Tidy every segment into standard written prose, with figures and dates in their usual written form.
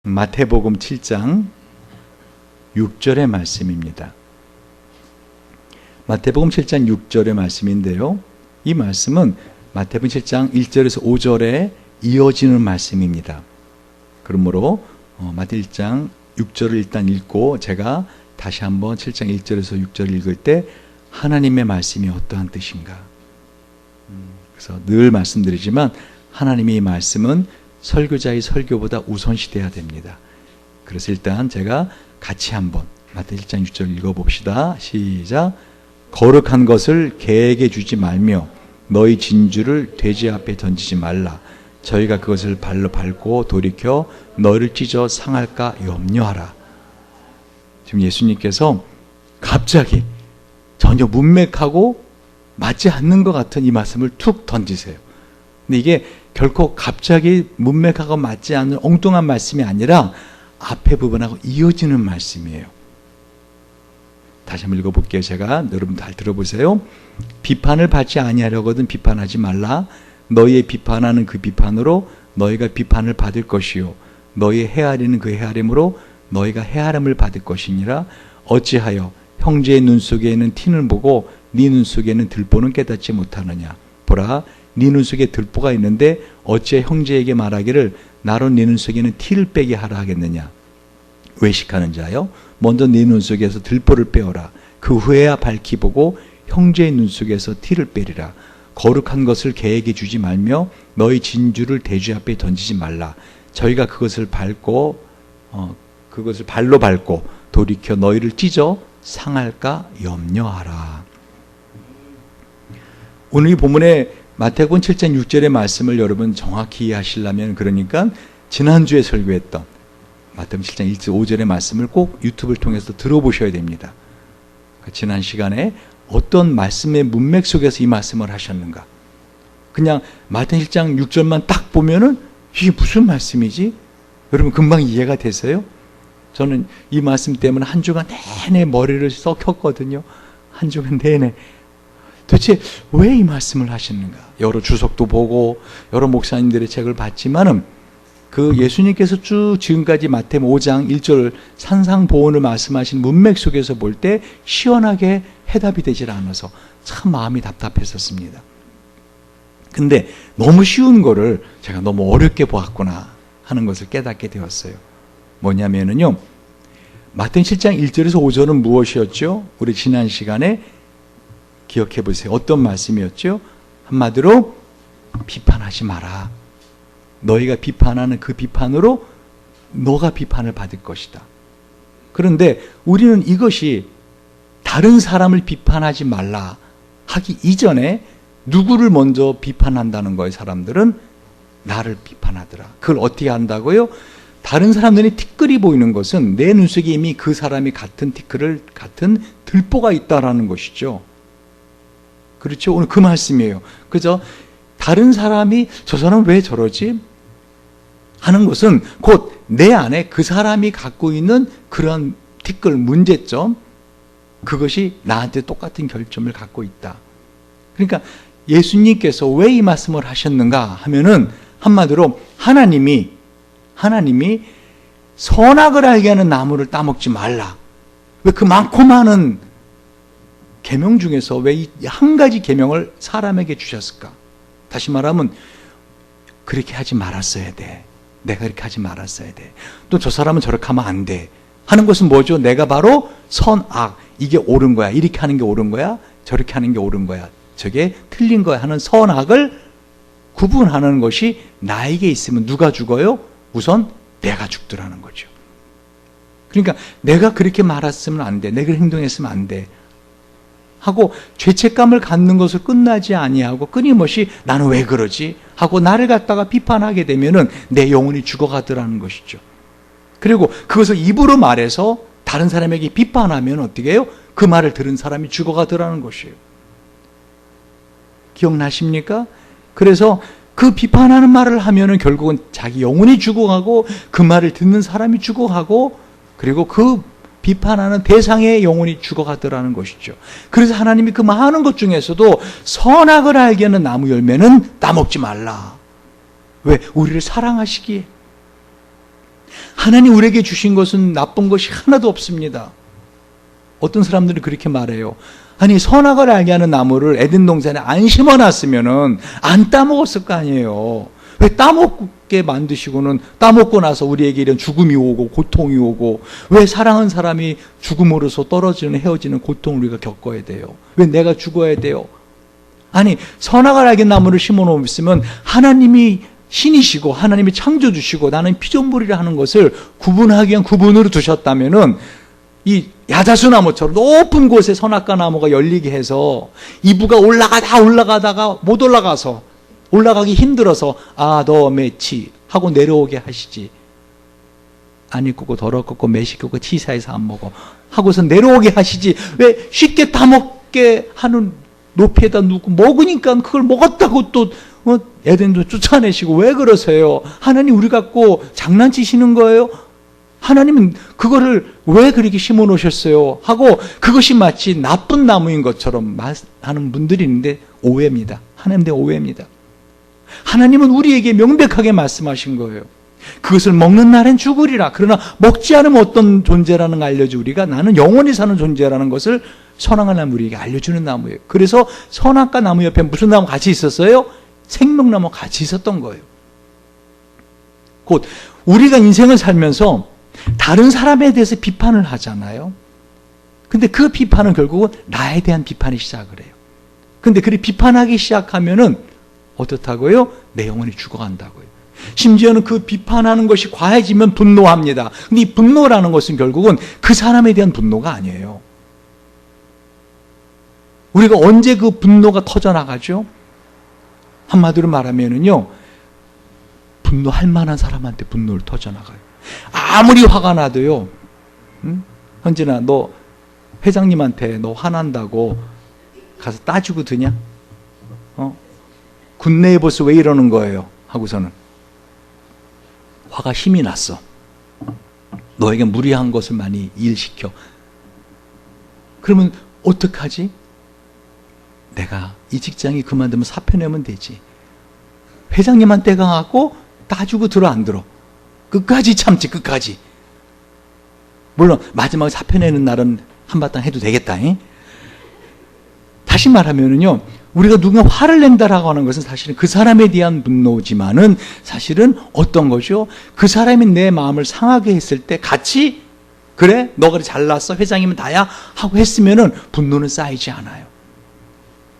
마태복음 7장 6절의 말씀입니다. 마태복음 7장 6절의 말씀인데요. 이 말씀은 마태복음 7장 1절에서 5절에 이어지는 말씀입니다. 그러므로 마태 1장 6절을 일단 읽고 제가 다시 한번 7장 1절에서 6절을 읽을 때 하나님의 말씀이 어떠한 뜻인가. 그래서 늘 말씀드리지만 하나님의 말씀은 설교자의 설교보다 우선시돼야 됩니다. 그래서 일단 제가 같이 한번 마태 1장 6절 읽어봅시다. 시작. 거룩한 것을 개에게 주지 말며 너희 진주를 돼지 앞에 던지지 말라. 저희가 그것을 발로 밟고 돌이켜 너희를 찢어 상할까 염려하라. 지금 예수님께서 갑자기 전혀 문맥하고 맞지 않는 것 같은 이 말씀을 툭 던지세요. 근데 이게 결코 갑자기 문맥하고 맞지 않는 엉뚱한 말씀이 아니라 앞에 부분하고 이어지는 말씀이에요. 다시 한번 읽어볼게요. 제가 여러분 잘 들어보세요. 비판을 받지 아니하려거든 비판하지 말라. 너희의 비판하는 그 비판으로 너희가 비판을 받을 것이요 너희 헤아리는 그 헤아림으로 너희가 헤아림을 받을 것이니라. 어찌하여 형제의 눈 속에 있는 티는 보고 네 눈 속에 있는 들보는 깨닫지 못하느냐. 보라, 네 눈 속에 들보가 있는데 어찌 형제에게 말하기를 나로 네 눈 속에는 티를 빼게 하라 하겠느냐. 외식하는 자여, 먼저 네 눈 속에서 들보를 빼어라. 그 후에야 밝히 보고 형제의 눈 속에서 티를 빼리라. 거룩한 것을 개에게 주지 말며 너희 진주를 돼지 앞에 던지지 말라. 저희가 그것을 발로 밟고 돌이켜 너희를 찢어 상할까 염려하라. 오늘 이 본문의 마태복음 7장 6절의 말씀을 여러분 정확히 이해하시려면 그러니까 지난주에 설교했던 마태복음 7장 1절 5절의 말씀을 꼭 유튜브를 통해서 들어보셔야 됩니다. 지난 시간에 어떤 말씀의 문맥 속에서 이 말씀을 하셨는가. 그냥 마태복음 7장 6절만 딱 보면은 이게 무슨 말씀이지? 여러분 금방 이해가 되세요? 저는 이 말씀 때문에 한 주간 내내 머리를 썩혔거든요. 한 주간 내내. 도대체 왜 이 말씀을 하시는가? 여러 주석도 보고 여러 목사님들의 책을 봤지만은 그 예수님께서 쭉 지금까지 마태복음 5장 1절 산상보훈을 말씀하신 문맥 속에서 볼 때 시원하게 해답이 되질 않아서 참 마음이 답답했었습니다. 근데 너무 쉬운 거를 제가 너무 어렵게 보았구나 하는 것을 깨닫게 되었어요. 뭐냐면은요, 마태복음 7장 1절에서 5절은 무엇이었죠? 우리 지난 시간에 기억해 보세요. 어떤 말씀이었죠? 한마디로 비판하지 마라. 너희가 비판하는 그 비판으로 너가 비판을 받을 것이다. 그런데 우리는 이것이 다른 사람을 비판하지 말라 하기 이전에 누구를 먼저 비판한다는 거예요. 사람들은 나를 비판하더라. 그걸 어떻게 한다고요? 다른 사람들이 티끌이 보이는 것은 내 눈 속에 이미 그 사람이 같은 같은 들보가 있다라는 것이죠. 그렇죠? 오늘 그 말씀이에요. 그죠? 다른 사람이 저 사람 왜 저러지? 하는 것은 곧 내 안에 그 사람이 갖고 있는 그런 티끌, 문제점, 그것이 나한테 똑같은 결점을 갖고 있다. 그러니까 예수님께서 왜 이 말씀을 하셨는가 하면은 한마디로 하나님이 선악을 알게 하는 나무를 따먹지 말라. 왜 그 많고 많은 계명 중에서 왜 이 한 가지 계명을 사람에게 주셨을까? 다시 말하면 그렇게 하지 말았어야 돼. 내가 그렇게 하지 말았어야 돼. 또 저 사람은 저렇게 하면 안 돼. 하는 것은 뭐죠? 내가 바로 선악, 이게 옳은 거야. 이렇게 하는 게 옳은 거야. 저렇게 하는 게 옳은 거야. 저게 틀린 거야 하는 선악을 구분하는 것이 나에게 있으면 누가 죽어요? 우선 내가 죽더라는 거죠. 그러니까 내가 그렇게 말했으면 안 돼. 내가 행동했으면 안 돼. 하고 죄책감을 갖는 것을 끝나지 아니하고 끊임없이 나는 왜 그러지? 하고 나를 갖다가 비판하게 되면은 내 영혼이 죽어가더라는 것이죠. 그리고 그것을 입으로 말해서 다른 사람에게 비판하면 어떻게 해요? 그 말을 들은 사람이 죽어가더라는 것이에요. 기억나십니까? 그래서 그 비판하는 말을 하면은 결국은 자기 영혼이 죽어가고 그 말을 듣는 사람이 죽어가고 그리고 그 비판하는 대상의 영혼이 죽어가더라는 것이죠. 그래서 하나님이 그 많은 것 중에서도 선악을 알게 하는 나무 열매는 따먹지 말라. 왜? 우리를 사랑하시기에. 하나님 우리에게 주신 것은 나쁜 것이 하나도 없습니다. 어떤 사람들은 그렇게 말해요. 아니, 선악을 알게 하는 나무를 에덴 동산에 안 심어놨으면은 안 따먹었을 거 아니에요. 왜 따먹게 만드시고는 따먹고 나서 우리에게 이런 죽음이 오고 고통이 오고, 왜 사랑하는 사람이 죽음으로써 떨어지는 헤어지는 고통을 우리가 겪어야 돼요? 왜 내가 죽어야 돼요? 아니, 선악을 알게 나무를 심어놓으면 하나님이 신이시고 하나님이 창조주시고 나는 피조물이라 하는 것을 구분하기 위한 구분으로 두셨다면은 이 야자수나무처럼 높은 곳에 선악과 나무가 열리게 해서 이브가 올라가다가 못 올라가서 올라가기 힘들어서 너 매치 하고 내려오게 하시지. 안 익고 더럽고 매식고 치사해서 안 먹어 하고서 내려오게 하시지. 왜 쉽게 따먹게 하는 높이에다 누고 먹으니까 그걸 먹었다고 또 에덴도 쫓아내시고, 왜 그러세요? 하나님 우리 갖고 장난치시는 거예요? 하나님은 그거를 왜 그렇게 심어 놓으셨어요? 하고 그것이 마치 나쁜 나무인 것처럼 하는 분들이 있는데 오해입니다. 하나님에 대한 오해입니다. 하나님은 우리에게 명백하게 말씀하신 거예요. 그것을 먹는 날엔 죽으리라. 그러나 먹지 않으면 어떤 존재라는 걸 알려주 우리가 나는 영원히 사는 존재라는 것을 선악과 나무 우리에게 알려주는 나무예요. 그래서 선악과 나무 옆에 무슨 나무 같이 있었어요? 생명나무 같이 있었던 거예요. 곧 우리가 인생을 살면서 다른 사람에 대해서 비판을 하잖아요. 근데 그 비판은 결국은 나에 대한 비판이 시작을 해요. 근데 그렇게 비판하기 시작하면은 어떻다고요? 내 영혼이 죽어간다고요. 심지어는 그 비판하는 것이 과해지면 분노합니다. 근데 이 분노라는 것은 결국은 그 사람에 대한 분노가 아니에요. 우리가 언제 그 분노가 터져나가죠? 한마디로 말하면은요, 분노할 만한 사람한테 분노를 터져나가요. 아무리 화가 나도요, 현진아, 너 회장님한테 너 화난다고 가서 따지고 드냐? 군내에 벌써 왜 이러는 거예요? 하고서는 화가 힘이 났어. 너에게 무리한 것을 많이 일시켜. 그러면 어떡하지? 내가 이 직장이 그만두면 사표 내면 되지. 회장님한테 가갖고 따지고 들어 안 들어? 끝까지 참지, 끝까지. 물론 마지막에 사표 내는 날은 한바탕 해도 되겠다. 다시 말하면은요, 우리가 누군가 화를 낸다라고 하는 것은 사실은 그 사람에 대한 분노지만은 사실은 어떤 거죠? 그 사람이 내 마음을 상하게 했을 때 같이 그래? 너가 잘났어? 회장이면 다야? 하고 했으면은 분노는 쌓이지 않아요.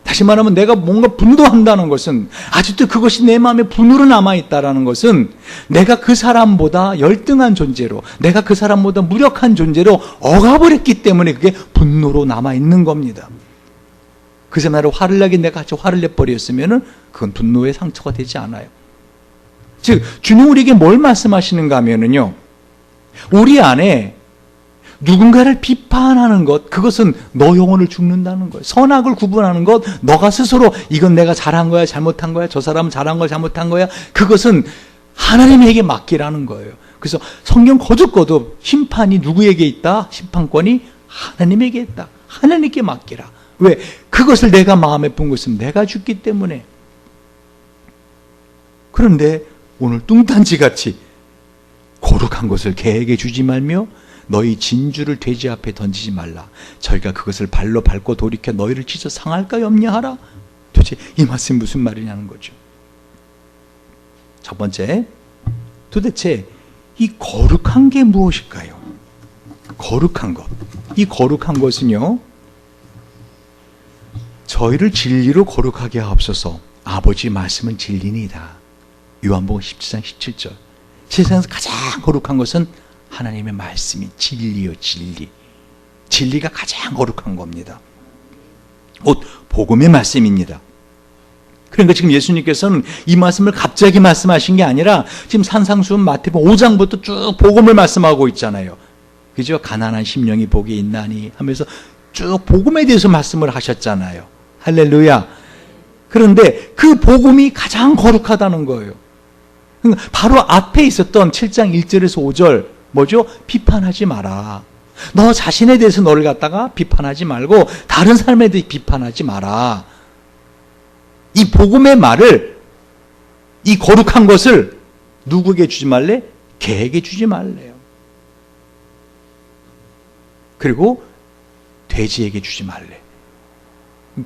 다시 말하면 내가 뭔가 분노한다는 것은 아직도 그것이 내 마음에 분으로 남아있다는 것은 내가 그 사람보다 열등한 존재로, 내가 그 사람보다 무력한 존재로 억압을했기 때문에 그게 분노로 남아있는 겁니다. 그 사람으로 화를 내게 내가 같이 화를 내버렸으면 그건 분노의 상처가 되지 않아요. 즉 주님 우리에게 뭘 말씀하시는가 하면은요, 우리 안에 누군가를 비판하는 것, 그것은 너 영혼을 죽는다는 거예요. 선악을 구분하는 것, 너가 스스로 이건 내가 잘한 거야, 잘못한 거야, 저 사람은 잘한 거야, 잘못한 거야, 그것은 하나님에게 맡기라는 거예요. 그래서 성경 거듭거듭 심판이 누구에게 있다? 심판권이 하나님에게 있다. 하나님께 맡기라. 왜? 그것을 내가 마음에 본 것은 내가 죽기 때문에. 그런데 오늘 뚱딴지같이 거룩한 것을 개에게 주지 말며 너희 진주를 돼지 앞에 던지지 말라. 저희가 그것을 발로 밟고 돌이켜 너희를 찢어 상할까 염려하라. 도대체 이 말씀이 무슨 말이냐는 거죠. 첫 번째, 도대체 이 거룩한 게 무엇일까요? 거룩한 것. 이 거룩한 것은요, 저희를 진리로 거룩하게 하옵소서. 아버지 말씀은 진리니이다. 요한복음 17장 17절. 세상에서 가장 거룩한 것은 하나님의 말씀이 진리요, 진리. 진리가 가장 거룩한 겁니다. 곧 복음의 말씀입니다. 그러니까 지금 예수님께서는 이 말씀을 갑자기 말씀하신 게 아니라 지금 산상수훈 마태복음 5장부터 쭉 복음을 말씀하고 있잖아요. 그죠? 가난한 심령이 복이 있나니 하면서 쭉 복음에 대해서 말씀을 하셨잖아요. 할렐루야. 그런데 그 복음이 가장 거룩하다는 거예요. 그러니까 바로 앞에 있었던 7장 1절에서 5절 뭐죠? 비판하지 마라. 너 자신에 대해서 너를 갖다가 비판하지 말고 다른 사람에 대해 비판하지 마라. 이 복음의 말을, 이 거룩한 것을 누구에게 주지 말래? 개에게 주지 말래요. 그리고 돼지에게 주지 말래.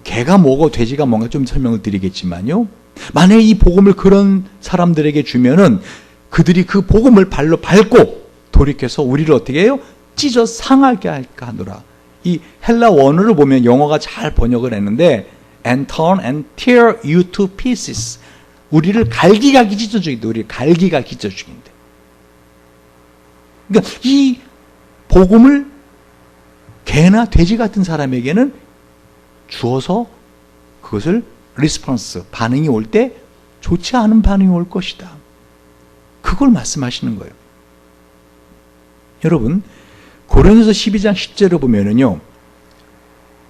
개가 뭐고 돼지가 뭔가 좀 설명을 드리겠지만요. 만약에 이 복음을 그런 사람들에게 주면은 그들이 그 복음을 발로 밟고 돌이켜서 우리를 어떻게 해요? 찢어 상하게 할까 하노라. 이 헬라 원어를 보면 영어가 잘 번역을 했는데 and turn and tear you to pieces. 우리를 갈기갈기 찢어 죽인다. 우리를 갈기갈기 찢어 죽인다. 그러니까 이 복음을 개나 돼지 같은 사람에게는 주어서 그것을 리스폰스, 반응이 올 때 좋지 않은 반응이 올 것이다. 그걸 말씀하시는 거예요. 여러분, 고린도서 12장 10절을 보면은요,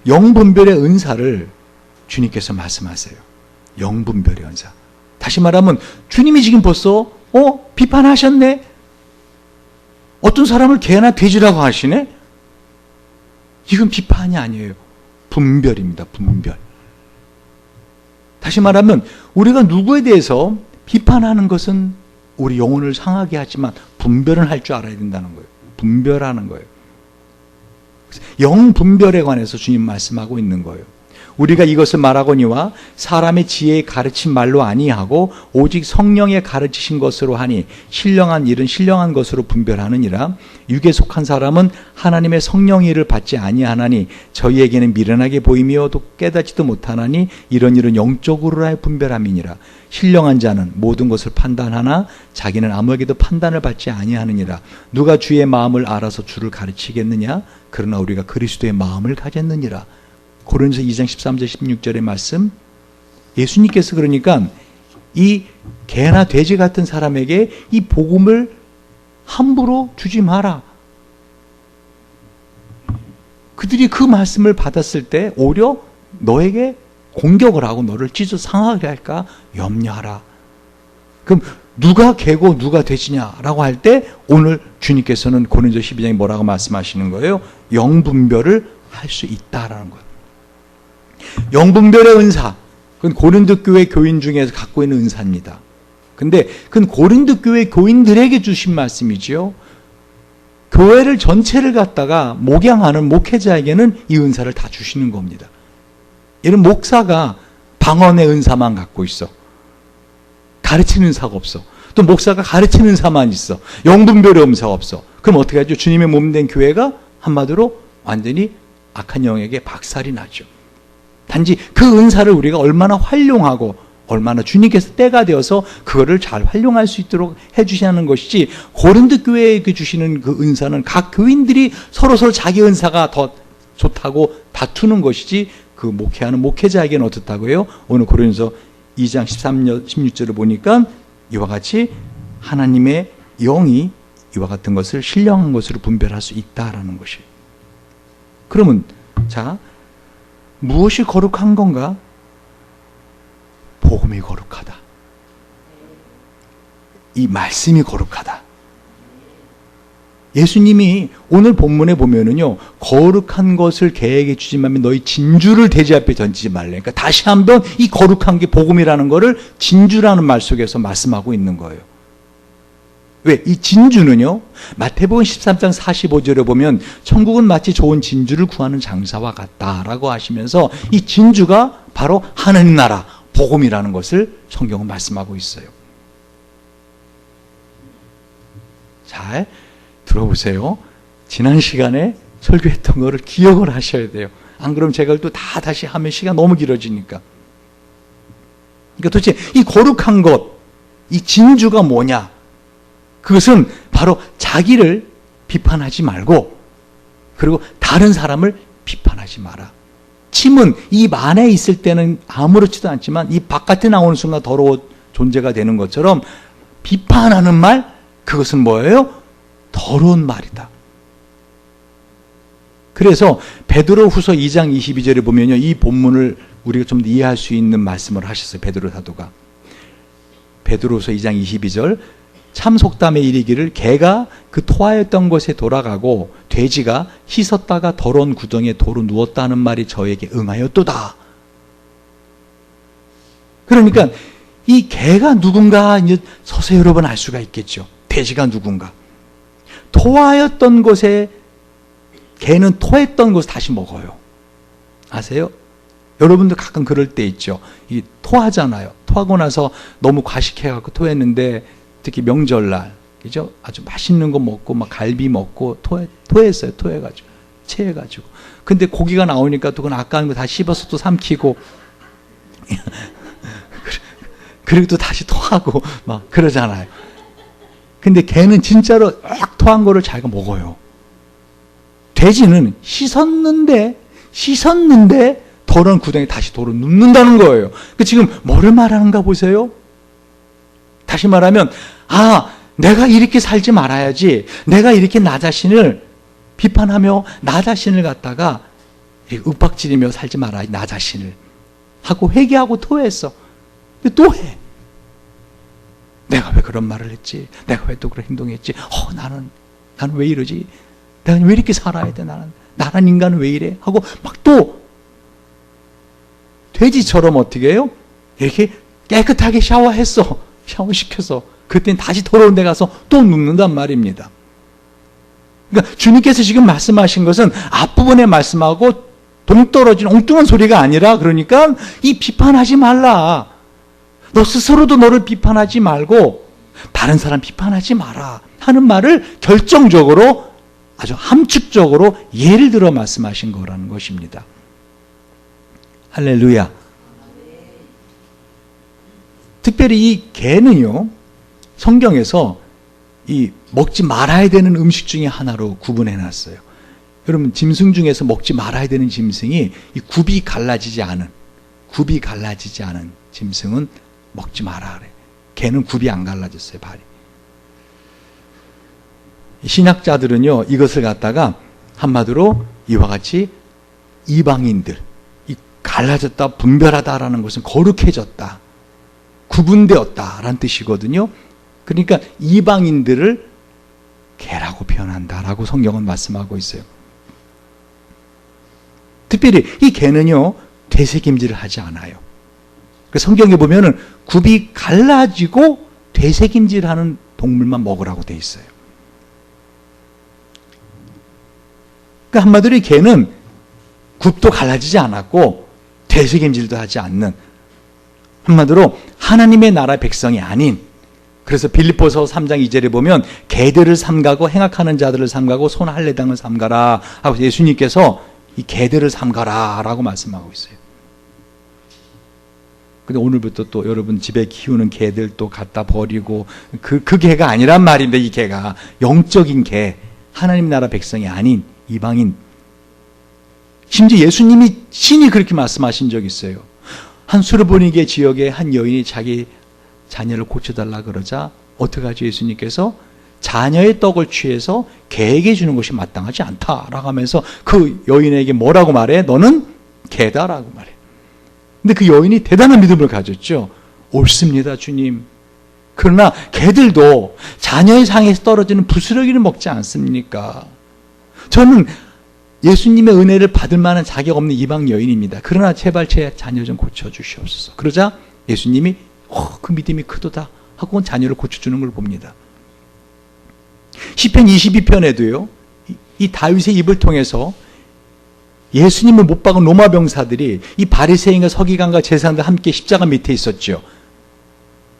영분별의 은사를 주님께서 말씀하세요. 영분별의 은사. 다시 말하면 주님이 지금 벌써 비판하셨네. 어떤 사람을 개나 돼지라고 하시네. 이건 비판이 아니에요. 분별입니다. 분별. 다시 말하면 우리가 누구에 대해서 비판하는 것은 우리 영혼을 상하게 하지만 분별은 할 줄 알아야 된다는 거예요. 분별하는 거예요. 영분별에 관해서 주님 말씀하고 있는 거예요. 우리가 이것을 말하거니와 사람의 지혜에 가르친 말로 아니하고 오직 성령의 가르치신 것으로 하니 신령한 일은 신령한 것으로 분별하느니라. 육에 속한 사람은 하나님의 성령의 일을 받지 아니하나니 저희에게는 미련하게 보이며도 깨닫지도 못하나니 이런 일은 영적으로라의 분별함이니라. 신령한 자는 모든 것을 판단하나 자기는 아무에게도 판단을 받지 아니하느니라. 누가 주의 마음을 알아서 주를 가르치겠느냐? 그러나 우리가 그리스도의 마음을 가졌느니라. 고린도서 2장 13절 16절의 말씀. 예수님께서 그러니까 이 개나 돼지 같은 사람에게 이 복음을 함부로 주지 마라. 그들이 그 말씀을 받았을 때 오히려 너에게 공격을 하고 너를 찢어 상하게 할까 염려하라. 그럼 누가 개고 누가 돼지냐라고 할 때 오늘 주님께서는 고린도서 12장에 뭐라고 말씀하시는 거예요? 영분별을 할 수 있다라는 거예요. 영분별의 은사, 그건 고린도 교회 교인 중에서 갖고 있는 은사입니다. 근데 그건 고린도 교회 교인들에게 주신 말씀이지요. 교회를 전체를 갖다가 목양하는 목회자에게는 이 은사를 다 주시는 겁니다. 얘는 목사가 방언의 은사만 갖고 있어. 가르치는 은사가 없어. 또 목사가 가르치는 은사만 있어. 영분별의 은사가 없어. 그럼 어떻게 하죠? 주님의 몸된 교회가 한마디로 완전히 악한 영에게 박살이 나죠. 단지 그 은사를 우리가 얼마나 활용하고 얼마나 주님께서 때가 되어서 그거를 잘 활용할 수 있도록 해주시는 것이지, 고린도 교회에게 주시는 그 은사는 각 교인들이 서로 자기 은사가 더 좋다고 다투는 것이지, 그 목회하는 목회자에게는 어떻다고요? 오늘 고린도서 2장 13절 16절을 보니까 이와 같이 하나님의 영이 이와 같은 것을 신령한 것으로 분별할 수 있다라는 것이에요. 그러면 자, 무엇이 거룩한 건가? 복음이 거룩하다. 이 말씀이 거룩하다. 예수님이 오늘 본문에 보면은요, 거룩한 것을 개에게 주지 말면 너희 진주를 돼지 앞에 던지지 말래. 그러니까 다시 한번 이 거룩한 게 복음이라는 거를 진주라는 말 속에서 말씀하고 있는 거예요. 왜? 이 진주는요, 마태복음 13장 45절에 보면 천국은 마치 좋은 진주를 구하는 장사와 같다라고 하시면서 이 진주가 바로 하나님 나라, 복음이라는 것을 성경은 말씀하고 있어요. 잘 들어보세요. 지난 시간에 설교했던 거를 기억을 하셔야 돼요. 안 그러면 제가 또 다 다시 하면 시간 너무 길어지니까. 그러니까 도대체 이 거룩한 것, 이 진주가 뭐냐? 그것은 바로 자기를 비판하지 말고, 그리고 다른 사람을 비판하지 마라. 침은 입 안에 있을 때는 아무렇지도 않지만 입 바깥에 나오는 순간 더러운 존재가 되는 것처럼 비판하는 말, 그것은 뭐예요? 더러운 말이다. 그래서 베드로후서 2장 22절에 보면요, 이 본문을 우리가 좀 더 이해할 수 있는 말씀을 하셨어요. 베드로 사도가. 베드로후서 2장 22절, 참 속담에 이르기를 개가 그 토하였던 곳에 돌아가고 돼지가 씻었다가 더러운 구덩이에 도로 누웠다는 말이 저에게 응하였도다. 그러니까 이 개가 누군가 이제 서서 여러분 알 수가 있겠죠. 돼지가 누군가. 토하였던 곳에 개는 토했던 것을 다시 먹어요. 아세요? 여러분도 가끔 그럴 때 있죠. 이 토하잖아요. 토하고 나서 너무 과식해갖고 토했는데, 특히 명절날, 그죠? 아주 맛있는 거 먹고, 막 갈비 먹고, 토했어요. 토해가지고. 체해가지고. 근데 고기가 나오니까 또 그건 아까운 거 다 씹어서 또 삼키고, 그리고 또 다시 토하고, 막 그러잖아요. 근데 개는 진짜로 막 토한 거를 자기가 먹어요. 돼지는 씻었는데 더러운 구덩이 다시 도로 눕는다는 거예요. 그러니까 지금 뭐를 말하는가 보세요? 다시 말하면, 내가 이렇게 살지 말아야지. 내가 이렇게 나 자신을 비판하며 나 자신을 갖다가 윽박지르며 살지 말아야지. 나 자신을 하고 회개하고 토했어. 근데 또 해. 내가 왜 그런 말을 했지? 내가 왜 또 그런 행동했지? 나는 왜 이러지? 내가 왜 이렇게 살아야 돼? 나란 인간은 왜 이래? 하고 막 또 돼지처럼 어떻게 해요? 이렇게 깨끗하게 샤워했어. 샤워시켜서. 그때는 다시 더러운 데 가서 또 눕는단 말입니다. 그러니까 주님께서 지금 말씀하신 것은 앞부분에 말씀하고 동떨어진 엉뚱한 소리가 아니라, 그러니까 이 비판하지 말라. 너 스스로도 너를 비판하지 말고 다른 사람 비판하지 마라 하는 말을 결정적으로, 아주 함축적으로 예를 들어 말씀하신 거라는 것입니다. 할렐루야. 특별히 이 개는요, 성경에서 이 먹지 말아야 되는 음식 중에 하나로 구분해 놨어요. 여러분, 짐승 중에서 먹지 말아야 되는 짐승이 이 굽이 갈라지지 않은 짐승은 먹지 마라 그래. 개는 굽이 안 갈라졌어요, 발이. 신학자들은요, 이것을 갖다가 한마디로 이와 같이 이방인들, 이 갈라졌다, 분별하다라는 것은 거룩해졌다, 구분되었다라는 뜻이거든요. 그러니까 이방인들을 개라고 표현한다라고 성경은 말씀하고 있어요. 특별히 이 개는요, 되새김질을 하지 않아요. 성경에 보면은 굽이 갈라지고 되새김질하는 동물만 먹으라고 돼 있어요. 그러니까 한마디로 이 개는 굽도 갈라지지 않았고 되새김질도 하지 않는, 한마디로 하나님의 나라 백성이 아닌, 그래서 빌립보서 3장 2절에 보면 개들을 삼가고 행악하는 자들을 삼가고 손 할례당을 삼가라 하고 예수님께서 이 개들을 삼가라 라고 말씀하고 있어요. 근데 오늘부터 또 여러분 집에 키우는 개들 또 갖다 버리고, 그 개가 아니란 말인데, 이 개가 영적인 개, 하나님 나라 백성이 아닌 이방인. 심지어 예수님이 신이 그렇게 말씀하신 적이 있어요. 한 수르보니게 지역에 한 여인이 자기 자녀를 고쳐달라 그러자 어떻게 하죠? 예수님께서 자녀의 떡을 취해서 개에게 주는 것이 마땅하지 않다라고 하면서 그 여인에게 뭐라고 말해? 너는 개다라고 말해. 근데 그 여인이 대단한 믿음을 가졌죠. 옳습니다, 주님. 그러나 개들도 자녀의 상에서 떨어지는 부스러기를 먹지 않습니까? 저는 예수님의 은혜를 받을 만한 자격 없는 이방 여인입니다. 그러나 제발 제 자녀 좀 고쳐주시옵소서. 그러자 예수님이 그 믿음이 크도다 하고 자녀를 고쳐주는 걸 봅니다. 시편 22편에도요, 이 다윗의 입을 통해서 예수님을 못 박은 로마 병사들이 이 바리새인과 서기관과 제사장들 함께 십자가 밑에 있었죠.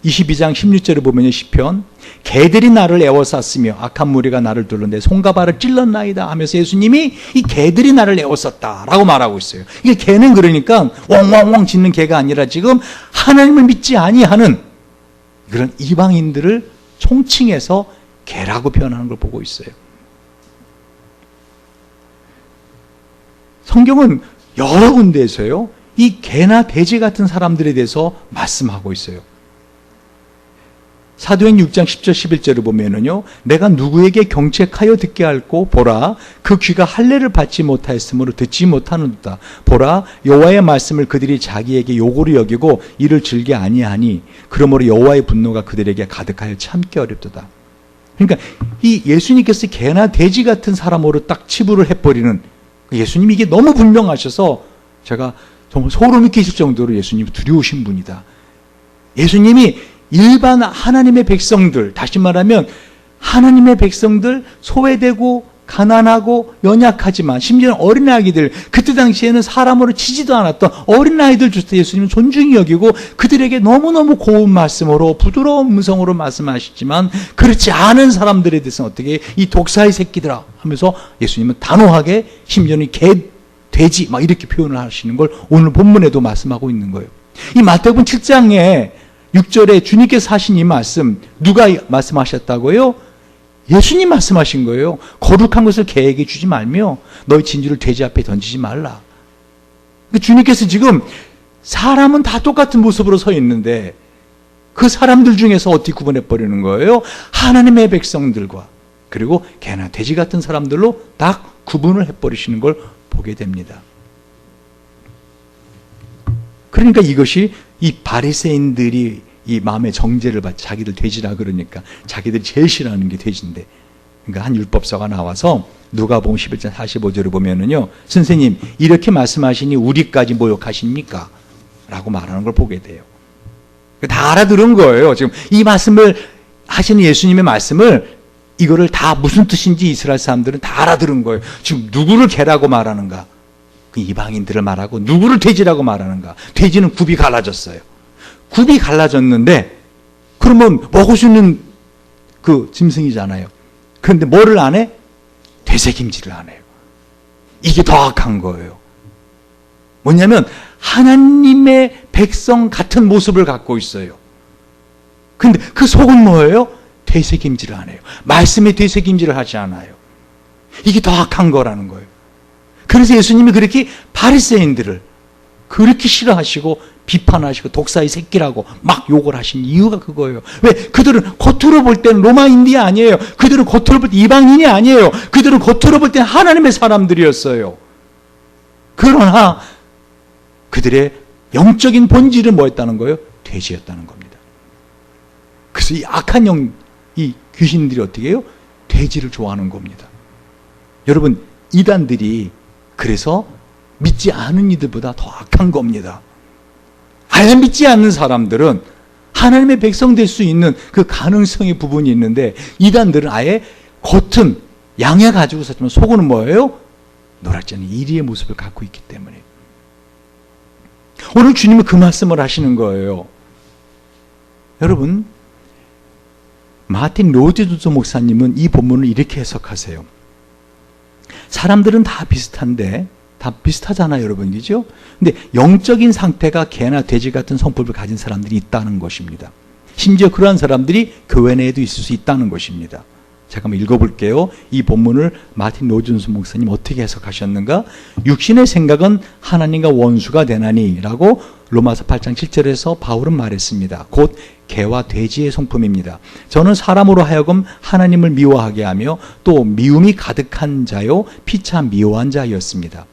22장 16절을 보면요, 시편, 개들이 나를 에워쌌으며 악한 무리가 나를 둘렀는데 손과 발을 찔렀나이다 하면서 예수님이 이 개들이 나를 에워쌌다라고 말하고 있어요. 이게 개는 그러니까 왕왕왕 짖는 개가 아니라 지금 하나님을 믿지 아니하는 그런 이방인들을 총칭해서 개라고 표현하는 걸 보고 있어요. 성경은 여러 군데에서요, 이 개나 돼지 같은 사람들에 대해서 말씀하고 있어요. 사도행 6장 10절 11절을 보면은요, 내가 누구에게 경책하여 듣게 할꼬 보라 그 귀가 할례를 받지 못하였으므로 듣지 못하는도다. 보라 여호와의 말씀을 그들이 자기에게 요구로 여기고 이를 즐겨 아니하니 그러므로 여호와의 분노가 그들에게 가득하여 참기 어렵도다. 그러니까 이 예수님께서 개나 돼지 같은 사람으로 딱 치부를 해버리는, 예수님이 이게 너무 분명하셔서 제가 정말 소름이 끼칠 정도로 예수님이 두려우신 분이다. 예수님이 일반 하나님의 백성들, 다시 말하면 하나님의 백성들, 소외되고 가난하고 연약하지만 심지어 어린아이들, 그때 당시에는 사람으로 치지도 않았던 어린아이들조차 예수님은 존중히 여기고 그들에게 너무너무 고운 말씀으로 부드러운 음성으로 말씀하시지만 그렇지 않은 사람들에 대해서는 어떻게 이 독사의 새끼들아 하면서 예수님은 단호하게 심지어는 개, 돼지 막 이렇게 표현을 하시는 걸 오늘 본문에도 말씀하고 있는 거예요. 이 마태복음 7장에 6절에 주님께서 하신 이 말씀 누가 말씀하셨다고요? 예수님 말씀하신 거예요. 거룩한 것을 개에게 주지 말며 너희 진주를 돼지 앞에 던지지 말라. 주님께서 지금 사람은 다 똑같은 모습으로 서 있는데 그 사람들 중에서 어떻게 구분해 버리는 거예요? 하나님의 백성들과 그리고 개나 돼지 같은 사람들로 딱 구분을 해버리시는 걸 보게 됩니다. 그러니까 이것이 이 바리새인들이 이 마음의 정죄를 받지, 자기들 돼지라 그러니까 자기들이 제일 싫어하는 게 돼지인데, 그러니까 한 율법사가 나와서 누가복음 11장 45절을 보면은요, 선생님 이렇게 말씀하시니 우리까지 모욕하십니까? 라고 말하는 걸 보게 돼요. 다 알아들은 거예요. 지금 이 말씀을 하시는 예수님의 말씀을, 이거를 다 무슨 뜻인지 이스라엘 사람들은 다 알아들은 거예요. 지금 누구를 개라고 말하는가? 그 이방인들을 말하고 누구를 돼지라고 말하는가? 돼지는 굽이 갈라졌어요. 굽이 갈라졌는데 그러면 먹을 수 있는 그 짐승이잖아요. 그런데 뭐를 안 해? 되새김질을 안 해요. 이게 더 악한 거예요. 뭐냐면 하나님의 백성 같은 모습을 갖고 있어요. 근데 그 속은 뭐예요? 되새김질을 안 해요. 말씀에 되새김질을 하지 않아요. 이게 더 악한 거라는 거예요. 그래서 예수님이 그렇게 바리새인들을 그렇게 싫어하시고 비판하시고 독사의 새끼라고 막 욕을 하신 이유가 그거예요. 왜? 그들은 겉으로 볼 때는 로마인들이 아니에요. 그들은 겉으로 볼 때 이방인이 아니에요. 그들은 겉으로 볼 때는 하나님의 사람들이었어요. 그러나 그들의 영적인 본질은 뭐였다는 거예요? 돼지였다는 겁니다. 그래서 이 악한 이 귀신들이 어떻게 해요? 돼지를 좋아하는 겁니다. 여러분, 이단들이 그래서 믿지 않은 이들보다 더 악한 겁니다. 아예 믿지 않는 사람들은 하나님의 백성 될 수 있는 그 가능성의 부분이 있는데, 이단들은 아예 겉은 양해 가지고 썼지만 속은 뭐예요? 노랗지 않은 이리의 모습을 갖고 있기 때문에. 오늘 주님은 그 말씀을 하시는 거예요. 여러분, 마틴 로즈주스 목사님은 이 본문을 이렇게 해석하세요. 사람들은 다 비슷한데, 다 비슷하잖아요, 여러분. 그죠? 근데 영적인 상태가 개나 돼지 같은 성품을 가진 사람들이 있다는 것입니다. 심지어 그러한 사람들이 교회 내에도 있을 수 있다는 것입니다. 제가 한번 읽어볼게요. 이 본문을 마틴 로준스 목사님 어떻게 해석하셨는가? 육신의 생각은 하나님과 원수가 되나니 라고 로마서 8장 7절에서 바울은 말했습니다. 곧 개와 돼지의 성품입니다. 저는 사람으로 하여금 하나님을 미워하게 하며 또 미움이 가득한 자요 피차 미워한 자였습니다.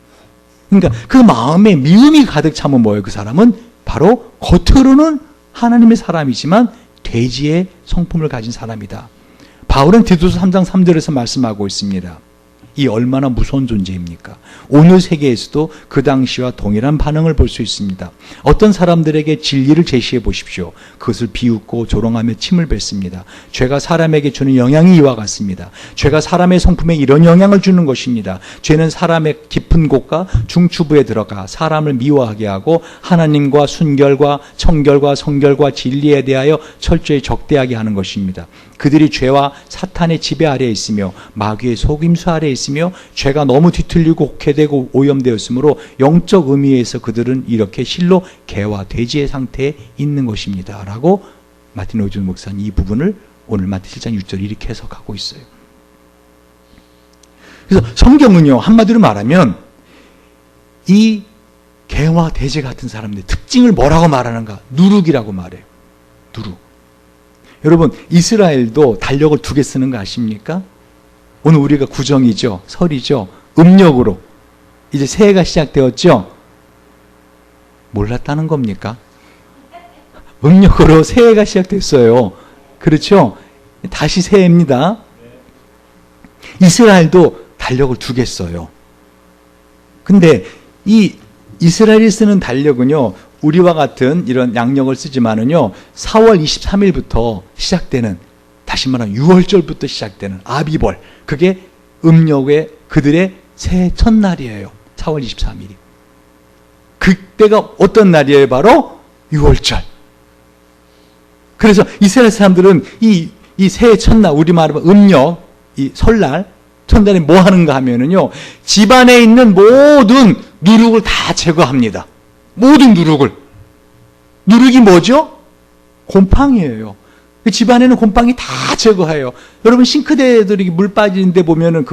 그러니까 그 마음에 미움이 가득 차면 뭐예요? 그 사람은 바로 겉으로는 하나님의 사람이지만 돼지의 성품을 가진 사람이다. 바울은 디도서 3장 3절에서 말씀하고 있습니다. 이 얼마나 무서운 존재입니까? 오늘 세계에서도 그 당시와 동일한 반응을 볼 수 있습니다. 어떤 사람들에게 진리를 제시해 보십시오. 그것을 비웃고 조롱하며 침을 뱉습니다. 죄가 사람에게 주는 영향이 이와 같습니다. 죄가 사람의 성품에 이런 영향을 주는 것입니다. 죄는 사람의 깊은 곳과 중추부에 들어가 사람을 미워하게 하고 하나님과 순결과 청결과 성결과 진리에 대하여 철저히 적대하게 하는 것입니다. 그들이 죄와 사탄의 지배 아래에 있으며 마귀의 속임수 아래에 있으며 죄가 너무 뒤틀리고 혹해되고 오염되었으므로 영적 의미에서 그들은 이렇게 실로 개와 돼지의 상태에 있는 것입니다. 라고 마틴 로이준 목사는 이 부분을 오늘 마태 7장 6절 이렇게 해석하고 있어요. 그래서 성경은요, 한마디로 말하면 이 개와 돼지 같은 사람들의 특징을 뭐라고 말하는가? 누룩이라고 말해요. 누룩. 여러분, 이스라엘도 달력을 2개 쓰는 거 아십니까? 오늘 우리가 구정이죠. 설이죠. 음력으로 이제 새해가 시작되었죠. 몰랐다는 겁니까? 음력으로 새해가 시작됐어요. 그렇죠? 다시 새해입니다. 이스라엘도 달력을 2개 써요. 근데 이 이스라엘이 쓰는 달력은요, 우리와 같은 이런 양력을 쓰지만은요, 4월 23일부터 시작되는 다시 말하면 6월절부터 시작되는 아비벌, 그게 음력의 그들의 새해 첫날이에요. 4월 23일이. 그때가 어떤 날이에요? 바로 6월절. 그래서 이스라엘 사람들은 이 새해 첫날, 우리말로 음력, 이 설날, 첫날에 뭐 하는가 하면은요, 집안에 있는 모든 누룩을 다 제거합니다. 모든 누룩을. 누룩이 뭐죠? 곰팡이에요. 집안에는 곰팡이 다 제거해요. 여러분 싱크대들이 물 빠지는데 보면은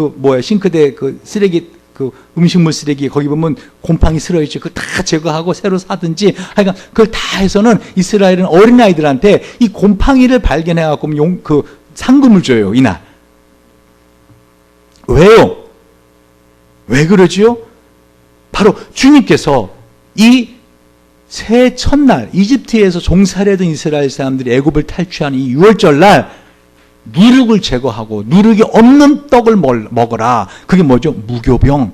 싱크대 그 쓰레기, 그 음식물 쓰레기 거기 보면 곰팡이 슬어있죠. 그거 다 제거하고 새로 사든지 하여간 그걸 다 해서는 이스라엘은 어린아이들한테 이 곰팡이를 발견해갖고 그 상금을 줘요, 이날. 왜요? 왜 그러지요? 바로 주님께서 이 새해 첫날 이집트에서 종살이하던 이스라엘 사람들이 애굽을 탈취하는 이 6월절 날 누룩을 제거하고 누룩이 없는 떡을 먹어라. 그게 뭐죠? 무교병.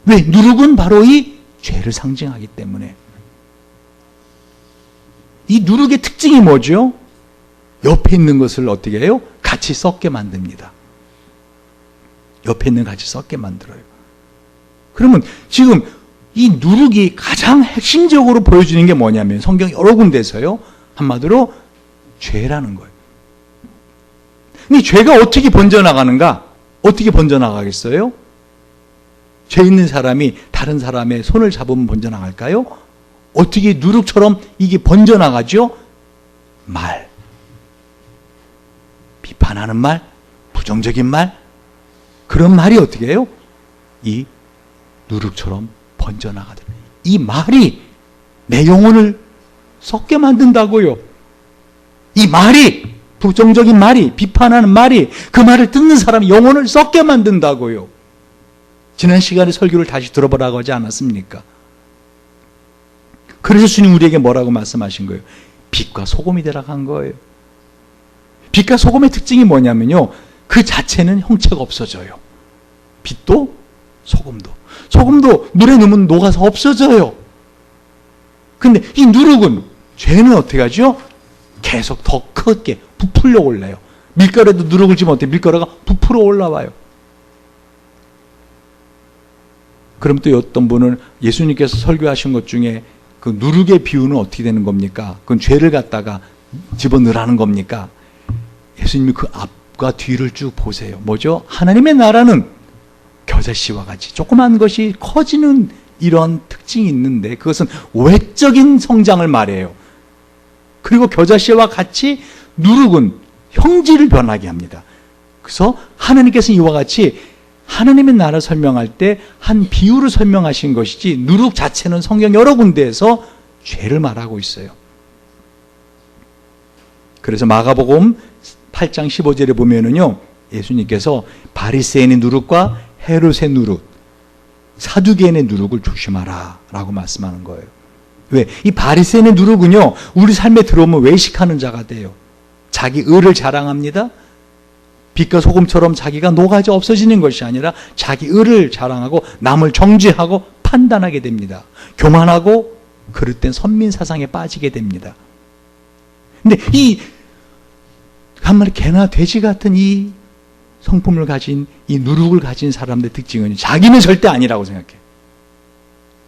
왜? 누룩은 바로 이 죄를 상징하기 때문에. 이 누룩의 특징이 뭐죠? 옆에 있는 것을 어떻게 해요? 같이 썩게 만듭니다. 옆에 있는 같이 썩게 만들어요. 그러면 지금 이 누룩이 가장 핵심적으로 보여주는 게 뭐냐면 성경 여러 군데서요, 한마디로 죄라는 거예요. 근데 죄가 어떻게 번져나가는가? 어떻게 번져나가겠어요? 죄 있는 사람이 다른 사람의 손을 잡으면 번져나갈까요? 어떻게 누룩처럼 이게 번져나가죠? 말. 비판하는 말, 부정적인 말, 그런 말이 어떻게 해요? 이 누룩처럼 번져나가더라. 이 말이 내 영혼을 썩게 만든다고요. 이 말이, 부정적인 말이, 비판하는 말이, 그 말을 듣는 사람의 영혼을 썩게 만든다고요. 지난 시간에 설교를 다시 들어보라고 하지 않았습니까? 그래서 주님 우리에게 뭐라고 말씀하신 거예요? 빛과 소금이 되라고 한 거예요. 빛과 소금의 특징이 뭐냐면요, 그 자체는 형체가 없어져요. 빛도 소금도. 소금도 물에 넣으면 녹아서 없어져요. 근데 이 누룩은, 죄는 어떻게 하죠? 계속 더 크게 부풀려 올라요. 밀가루에도 누룩을 주면 어때요? 밀가루가 부풀어 올라와요. 그럼 또 어떤 분은 예수님께서 설교하신 것 중에 그 누룩의 비유는 어떻게 되는 겁니까? 그건 죄를 갖다가 집어넣으라는 겁니까? 예수님이 그 앞과 뒤를 쭉 보세요. 뭐죠? 하나님의 나라는 겨자씨와 같이 조그만 것이 커지는 이런 특징이 있는데, 그것은 외적인 성장을 말해요. 그리고 겨자씨와 같이 누룩은 형질을 변하게 합니다. 그래서 하나님께서는 이와 같이 하나님의 나라 설명할 때 한 비유로 설명하신 것이지, 누룩 자체는 성경 여러 군데에서 죄를 말하고 있어요. 그래서 마가복음 8장 15절에 보면은요, 예수님께서 바리새인의 누룩과 헤롯의 누룩, 사두개인의 누룩을 조심하라 라고 말씀하는 거예요. 왜? 이 바리새인의 누룩은요, 우리 삶에 들어오면 외식하는 자가 돼요. 자기 의를 자랑합니다. 빛과 소금처럼 자기가 녹아져 없어지는 것이 아니라 자기 의를 자랑하고 남을 정죄하고 판단하게 됩니다. 교만하고 그럴 땐 선민사상에 빠지게 됩니다. 근데 이 한마디 개나 돼지 같은 이 성품을 가진, 이 누룩을 가진 사람들의 특징은 자기는 절대 아니라고 생각해.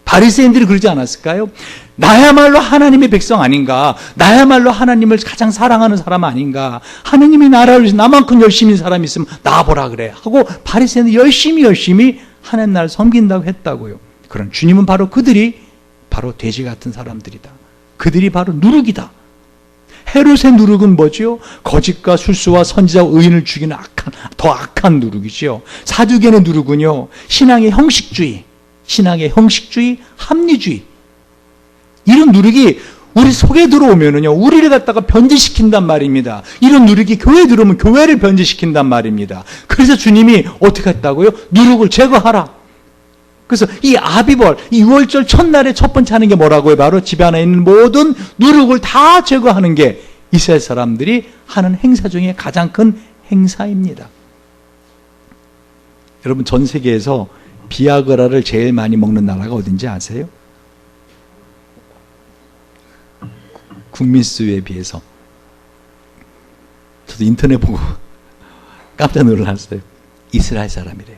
바리새인들이 그러지 않았을까요? 나야말로 하나님의 백성 아닌가? 나야말로 하나님을 가장 사랑하는 사람 아닌가? 하나님의 나라를 위해서 나만큼 열심히 사람이 있으면 나와보라 그래 하고 바리새인들이 열심히 하나님 나라를 섬긴다고 했다고요. 그런 주님은 바로 그들이 바로 돼지 같은 사람들이다. 그들이 바로 누룩이다. 헤롯의 누룩은 뭐지요? 거짓과 술수와 선지자와 의인을 죽이는 더 악한 누룩이지요. 사두개인의 누룩은요, 신앙의 형식주의, 합리주의, 이런 누룩이 우리 속에 들어오면은요, 우리를 갖다가 변질시킨단 말입니다. 이런 누룩이 교회에 들어오면 교회를 변질시킨단 말입니다. 그래서 주님이 어떻게 했다고요? 누룩을 제거하라. 그래서 이 아비벌, 이 6월절 첫날에 첫 번째 하는 게 뭐라고요? 바로 집안에 있는 모든 누룩을 다 제거하는 게 이스라엘 사람들이 하는 행사 중에 가장 큰 행사입니다. 여러분, 전 세계에서 비아그라를 제일 많이 먹는 나라가 어딘지 아세요? 국민 수에 비해서. 저도 인터넷 보고 깜짝 놀랐어요. 이스라엘 사람이래요.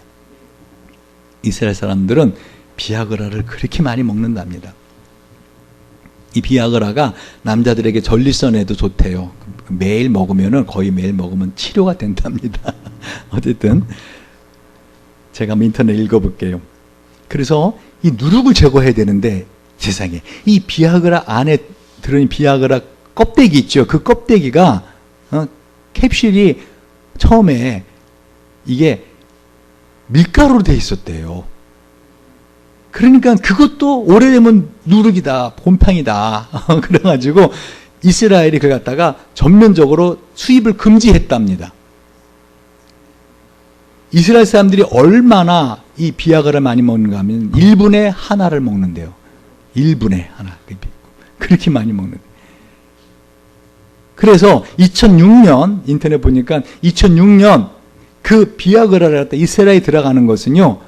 이스라엘 사람들은 비아그라를 그렇게 많이 먹는답니다. 이 비아그라가 남자들에게 전립선에도 좋대요. 매일 먹으면은, 거의 매일 먹으면 치료가 된답니다. 어쨌든 제가 한번 인터넷 읽어볼게요. 그래서 이 누룩을 제거해야 되는데, 세상에 이 비아그라 안에 들어있는 비아그라 껍데기 있죠. 그 껍데기가 캡슐이 처음에 이게 밀가루로 돼 있었대요. 그러니까 그것도 오래되면 누룩이다, 곰팡이다. 그래가지고 이스라엘이 그걸 갖다가 전면적으로 수입을 금지했답니다. 이스라엘 사람들이 얼마나 이 비아그라를 많이 먹는가 하면 1분에 하나를 먹는데요. 1분에 하나. 그렇게 많이 먹는데. 그래서 2006년 인터넷 보니까 2006년 그 비아그라를 갖다 이스라엘에 들어가는 것은요,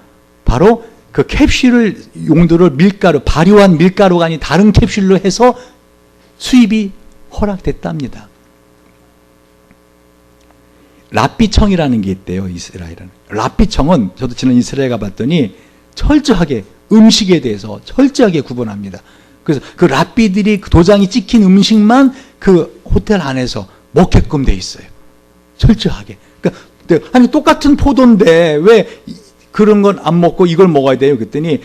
바로 그 캡슐을 용도를 밀가루, 발효한 밀가루가 아닌 다른 캡슐로 해서 수입이 허락됐답니다. 랍비청이라는 게 있대요, 이스라엘은. 랍비청은 저도 지난 이스라엘 가봤더니 철저하게 음식에 대해서 철저하게 구분합니다. 그래서 그 랍비들이 그 도장이 찍힌 음식만 그 호텔 안에서 먹게끔 돼 있어요. 철저하게. 그러니까 아니 똑같은 포도인데 왜 그런 건 안 먹고 이걸 먹어야 돼요? 그랬더니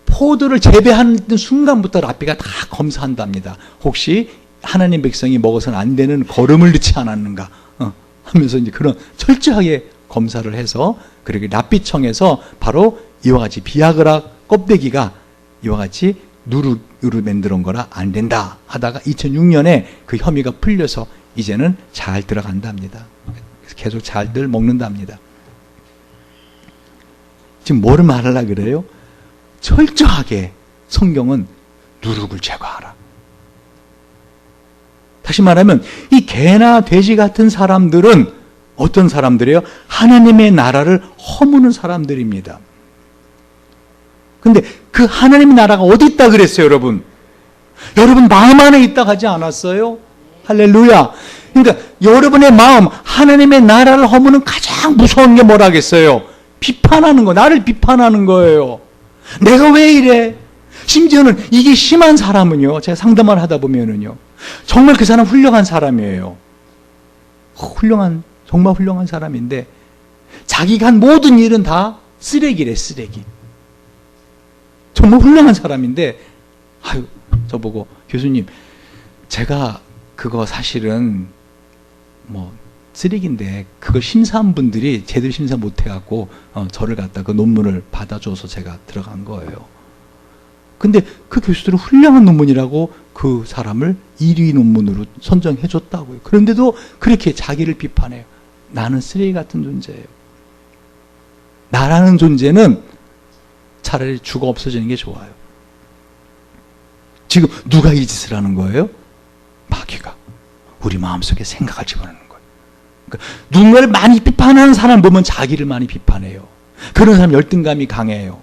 포도를 재배하는 순간부터 랍비가 다 검사한답니다. 혹시 하나님 백성이 먹어서는 안 되는 거름을 넣지 않았는가 하면서 이제 그런 철저하게 검사를 해서, 그리고 랍비청에서 바로 이와 같이 비아그라 껍데기가 이와 같이 누룩으로 만든 거라 안 된다 하다가 2006년에 그 혐의가 풀려서 이제는 잘 들어간답니다. 계속 잘들 먹는답니다. 지금 뭐를 말하려고 그래요? 철저하게 성경은 누룩을 제거하라. 다시 말하면 이 개나 돼지 같은 사람들은 어떤 사람들이에요? 하나님의 나라를 허무는 사람들입니다. 근데 그 하나님의 나라가 어디 있다 그랬어요, 여러분? 여러분 마음 안에 있다 하지 않았어요? 할렐루야. 그러니까 여러분의 마음, 하나님의 나라를 허무는 가장 무서운 게 뭐라겠어요? 비판하는 거, 나를 비판하는 거예요. 내가 왜 이래? 심지어는 이게 심한 사람은요, 제가 상담을 하다 보면은요, 정말 그 사람 훌륭한 사람이에요. 정말 훌륭한 사람인데 자기가 한 모든 일은 다 쓰레기래, 쓰레기. 정말 훌륭한 사람인데, 저보고, 교수님, 제가 그거 사실은 쓰레기인데 그걸 심사한 분들이 제대로 심사 못 해갖고 저를 갖다 그 논문을 받아줘서 제가 들어간 거예요. 근데 그 교수들은 훌륭한 논문이라고 그 사람을 1위 논문으로 선정해 줬다고요. 그런데도 그렇게 자기를 비판해요. 나는 쓰레기 같은 존재예요. 나라는 존재는 차라리 죽어 없어지는 게 좋아요. 지금 누가 이 짓을 하는 거예요? 마귀가 우리 마음속에 생각을 집어넣는 거예요. 그러니까 누군가를 많이 비판하는 사람 보면 자기를 많이 비판해요. 그런 사람 열등감이 강해요.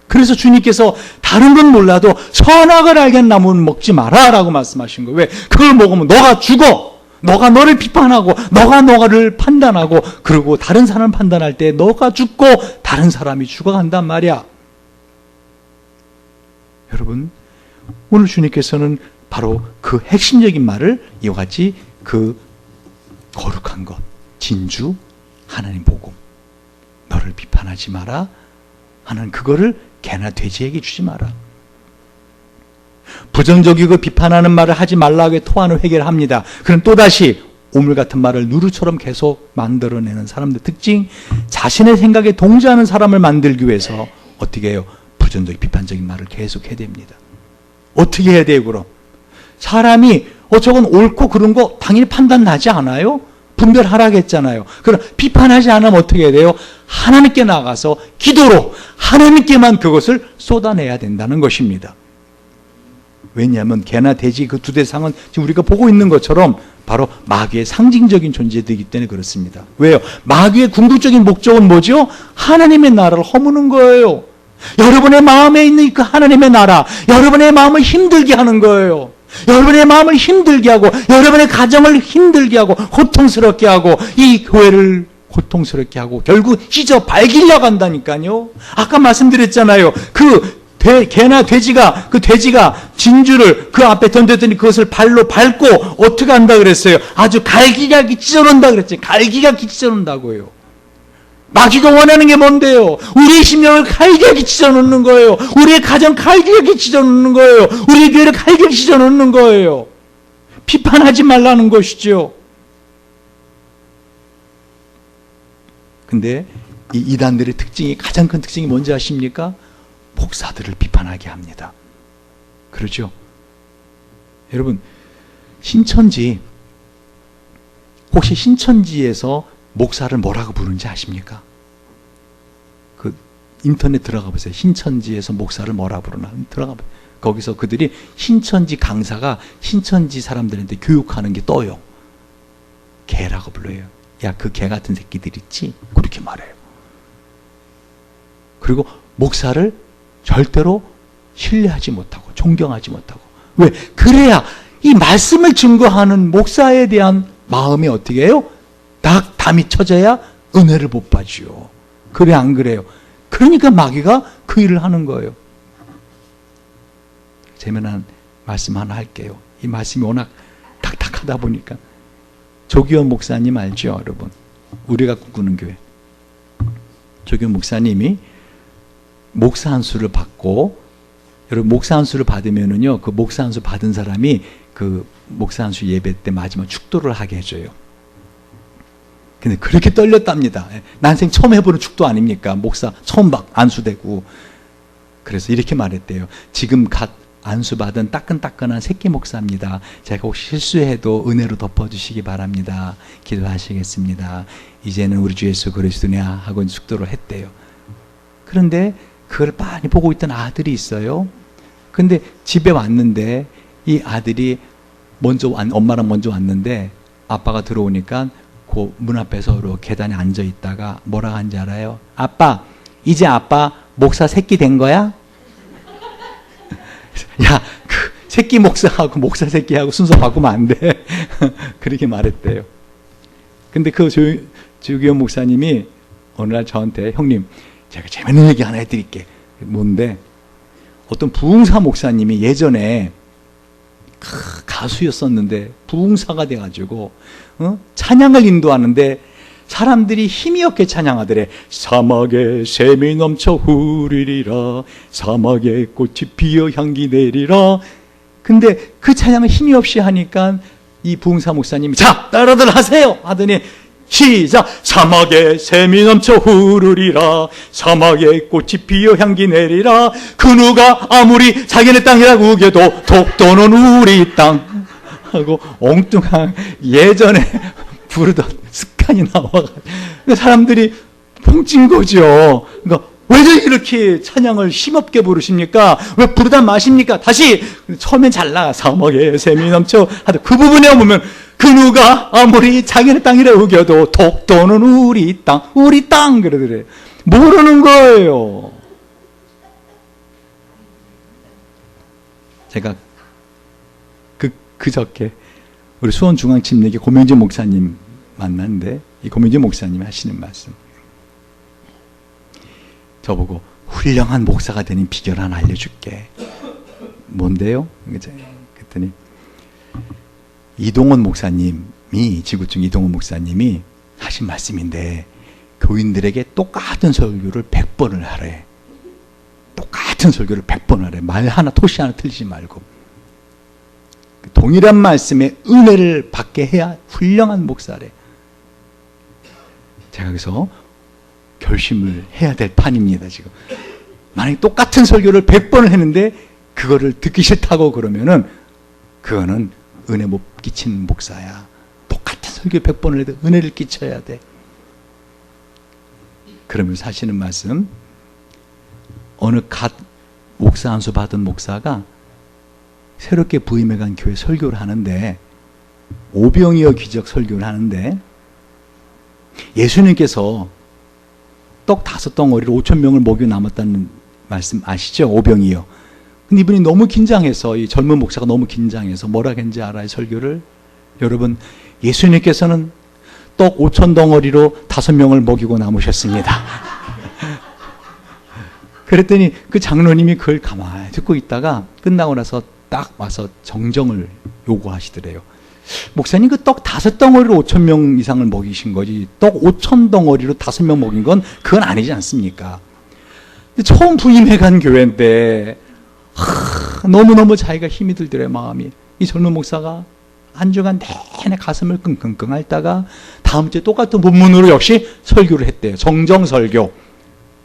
그래서 주님께서 다른 건 몰라도 선악을 알겠는 나무는 먹지 마라 라고 말씀하신 거예요. 왜? 그걸 먹으면 너가 죽어. 너가 너를 비판하고 너가 너를 판단하고, 그리고 다른 사람을 판단할 때 너가 죽고 다른 사람이 죽어간단 말이야. 여러분, 오늘 주님께서는 바로 그 핵심적인 말을 이와 같이 그 거룩한 것, 진주, 하나님 복음, 너를 비판하지 마라 하는 그거를 개나 돼지에게 주지 마라. 부정적이고 비판하는 말을 하지 말라고 토하는 회개를 합니다. 그럼 또다시 오물 같은 말을 누루처럼 계속 만들어내는 사람들 특징, 자신의 생각에 동조하는 사람을 만들기 위해서 어떻게 해요? 부정적인 비판적인 말을 계속 해야 됩니다. 어떻게 해야 돼요 그럼? 사람이 저건 옳고 그런 거 당연히 판단 나지 않아요? 분별하라고 했잖아요. 그럼 비판하지 않으면 어떻게 해야 돼요? 하나님께 나가서 기도로 하나님께만 그것을 쏟아내야 된다는 것입니다. 왜냐하면 개나 돼지 그 두 대상은 지금 우리가 보고 있는 것처럼 바로 마귀의 상징적인 존재들이기 때문에 그렇습니다. 왜요? 마귀의 궁극적인 목적은 뭐죠? 하나님의 나라를 허무는 거예요. 여러분의 마음에 있는 그 하나님의 나라, 여러분의 마음을 힘들게 하는 거예요. 여러분의 마음을 힘들게 하고 여러분의 가정을 힘들게 하고 고통스럽게 하고 이 교회를 고통스럽게 하고 결국 찢어 발기려고 한다니까요. 아까 말씀드렸잖아요. 개나 돼지가 그 돼지가 진주를 그 앞에 던졌더니 그것을 발로 밟고 어떻게 한다 그랬어요? 아주 갈기갈기 찢어놓는다 그랬죠. 갈기갈기 찢어놓는다고요. 마귀가 원하는 게 뭔데요? 우리의 심령을 갈기갈기 찢어놓는 거예요. 우리의 가정 갈기갈기 찢어놓는 거예요. 우리의 교회를 갈기갈기 찢어놓는 거예요. 비판하지 말라는 것이죠. 근데 이 이단들의 특징이, 가장 큰 특징이 뭔지 아십니까? 목사들을 비판하게 합니다. 그렇죠? 여러분, 신천지, 혹시 신천지에서 목사를 뭐라고 부르는지 아십니까? 그 인터넷 들어가 보세요. 신천지에서 목사를 뭐라고 부르나 들어가 보세요. 거기서 그들이 신천지 강사가 신천지 사람들한테 교육하는 게 떠요. 개라고 불러요. 야, 그 개 같은 새끼들 있지? 그렇게 말해요. 그리고 목사를 절대로 신뢰하지 못하고 존경하지 못하고. 왜? 그래야 이 말씀을 증거하는 목사에 대한 마음이 어떻게 해요? 담이 쳐져야 은혜를 못 받지요. 그래 안 그래요? 그러니까 마귀가 그 일을 하는 거예요. 재미난 말씀 하나 할게요. 이 말씀이 워낙 딱딱하다 보니까. 조기원 목사님 알죠, 여러분? 우리가 꿈꾸는 교회. 조기원 목사님이 목사 안수를 받고, 여러분 목사 안수를 받으면은요, 그 목사 안수 받은 사람이 그 목사 안수 예배 때 마지막 축도를 하게 해줘요. 근데 그렇게 떨렸답니다. 난생 처음 해보는 축도 아닙니까? 목사 처음 안수되고. 그래서 이렇게 말했대요. 지금 갓 안수받은 따끈따끈한 새끼 목사입니다. 제가 혹시 실수해도 은혜로 덮어주시기 바랍니다. 기도하시겠습니다. 이제는 우리 주 예수 그리스도냐 하고 축도를 했대요. 그런데 그걸 많이 보고 있던 아들이 있어요. 근데 집에 왔는데 이 아들이 엄마랑 먼저 왔는데 아빠가 들어오니까 그 문 앞에 서로 계단에 앉아 있다가 뭐라고 한지 알아요? 아빠, 이제 아빠 목사 새끼 된 거야? 야, 그 새끼 목사하고 목사 새끼하고 순서 바꾸면 안 돼. 그렇게 말했대요. 근데 그 조기현 목사님이 어느 날 저한테, 형님, 제가 재밌는 얘기 하나 해드릴게. 뭔데? 어떤 부흥사 목사님이 예전에 가수였었는데 부흥사가 돼가지고 찬양을 인도하는데 사람들이 힘이 없게 찬양하더래. 사막에 샘이 넘쳐 흐르리라, 사막에 꽃이 피어 향기 내리라. 근데 그 찬양을 힘이 없이 하니까 이 부흥사 목사님이 자, 따라들 하세요 하더니 시작! 사막에 샘이 넘쳐 흐르리라, 사막에 꽃이 피어 향기 내리라, 그 누가 아무리 자기네 땅이라고 우겨도 독도는 우리 땅 하고 엉뚱한 예전에 부르던 습관이 나와가지고 사람들이 펑찐 거죠. 그러니까 왜 이렇게 찬양을 힘없게 부르십니까? 왜 부르다 마십니까? 다시 처음엔 잘 나가. 사막에 샘이 넘쳐 하다 그 부분에 보면 그 누가 아무리 자기네 땅이라 우겨도 독도는 우리 땅 그러더래. 모르는 거예요. 제가 그저께 우리 수원중앙침례교 고명진 목사님 만났는데 이 고명진 목사님이 하시는 말씀, 저보고 훌륭한 목사가 되는 비결 하나 알려줄게. 뭔데요? 그랬더니 이동원 목사님이, 지구촌 이동원 목사님이 하신 말씀인데, 교인들에게 똑같은 설교를 100번을 하래. 똑같은 설교를 100번을 하래. 말 하나, 토시 하나 틀리지 말고. 동일한 말씀에 은혜를 받게 해야 훌륭한 목사래. 제가 여기서 결심을 해야 될 판입니다, 지금. 만약에 똑같은 설교를 100번을 했는데, 그거를 듣기 싫다고 그러면은, 그거는 은혜 못 끼친 목사야. 똑같은 설교 100번을 해도 은혜를 끼쳐야 돼. 그러면서 하시는 말씀, 어느 갓 목사 안수 받은 목사가 새롭게 부임해간 교회 설교를 하는데, 오병이어 기적 설교를 하는데, 예수님께서 떡 5덩어리로 5,000명을 먹여 남았다는 말씀 아시죠? 오병이어. 근데 이분이 너무 긴장해서, 이 젊은 목사가 너무 긴장해서 뭐라 했는지 알아요, 설교를? 여러분, 예수님께서는 떡 5천 덩어리로 5명을 먹이고 남으셨습니다. 그랬더니 그 장로님이 그걸 가만히 듣고 있다가 끝나고 나서 딱 와서 정정을 요구하시더래요. 목사님, 그 떡 5덩어리로 5천 명 이상을 먹이신 거지, 떡 5천 덩어리로 5명 먹인 건 그건 아니지 않습니까? 근데 처음 부임해간 교회인데 너무너무 자기가 힘이 들더래, 마음이. 이 젊은 목사가 한 주간 내내 가슴을 끙끙끙 앓다가 다음 주에 똑같은 본문으로 역시 설교를 했대요. 정정 설교.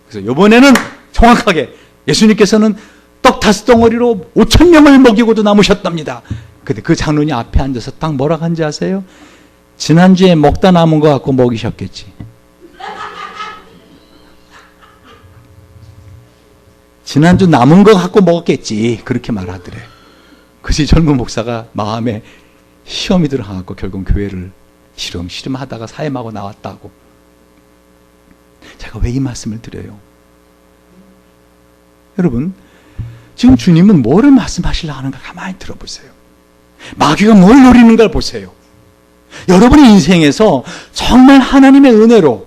그래서 이번에는 정확하게 예수님께서는 떡 5덩어리로 5천 명을 먹이고도 남으셨답니다. 근데 그 장로님 앞에 앉아서 딱 뭐라고 한지 아세요? 지난주에 먹다 남은 거 갖고 먹이셨겠지. 지난주 남은 거 갖고 먹었겠지. 그렇게 말하더래. 그래서 젊은 목사가 마음에 시험이 들어가고 결국 교회를 시름시름 하다가 사임하고 나왔다고. 제가 왜 이 말씀을 드려요? 여러분, 지금 주님은 뭐를 말씀하시려 하는가 가만히 들어보세요. 마귀가 뭘 노리는가를 보세요. 여러분의 인생에서 정말 하나님의 은혜로,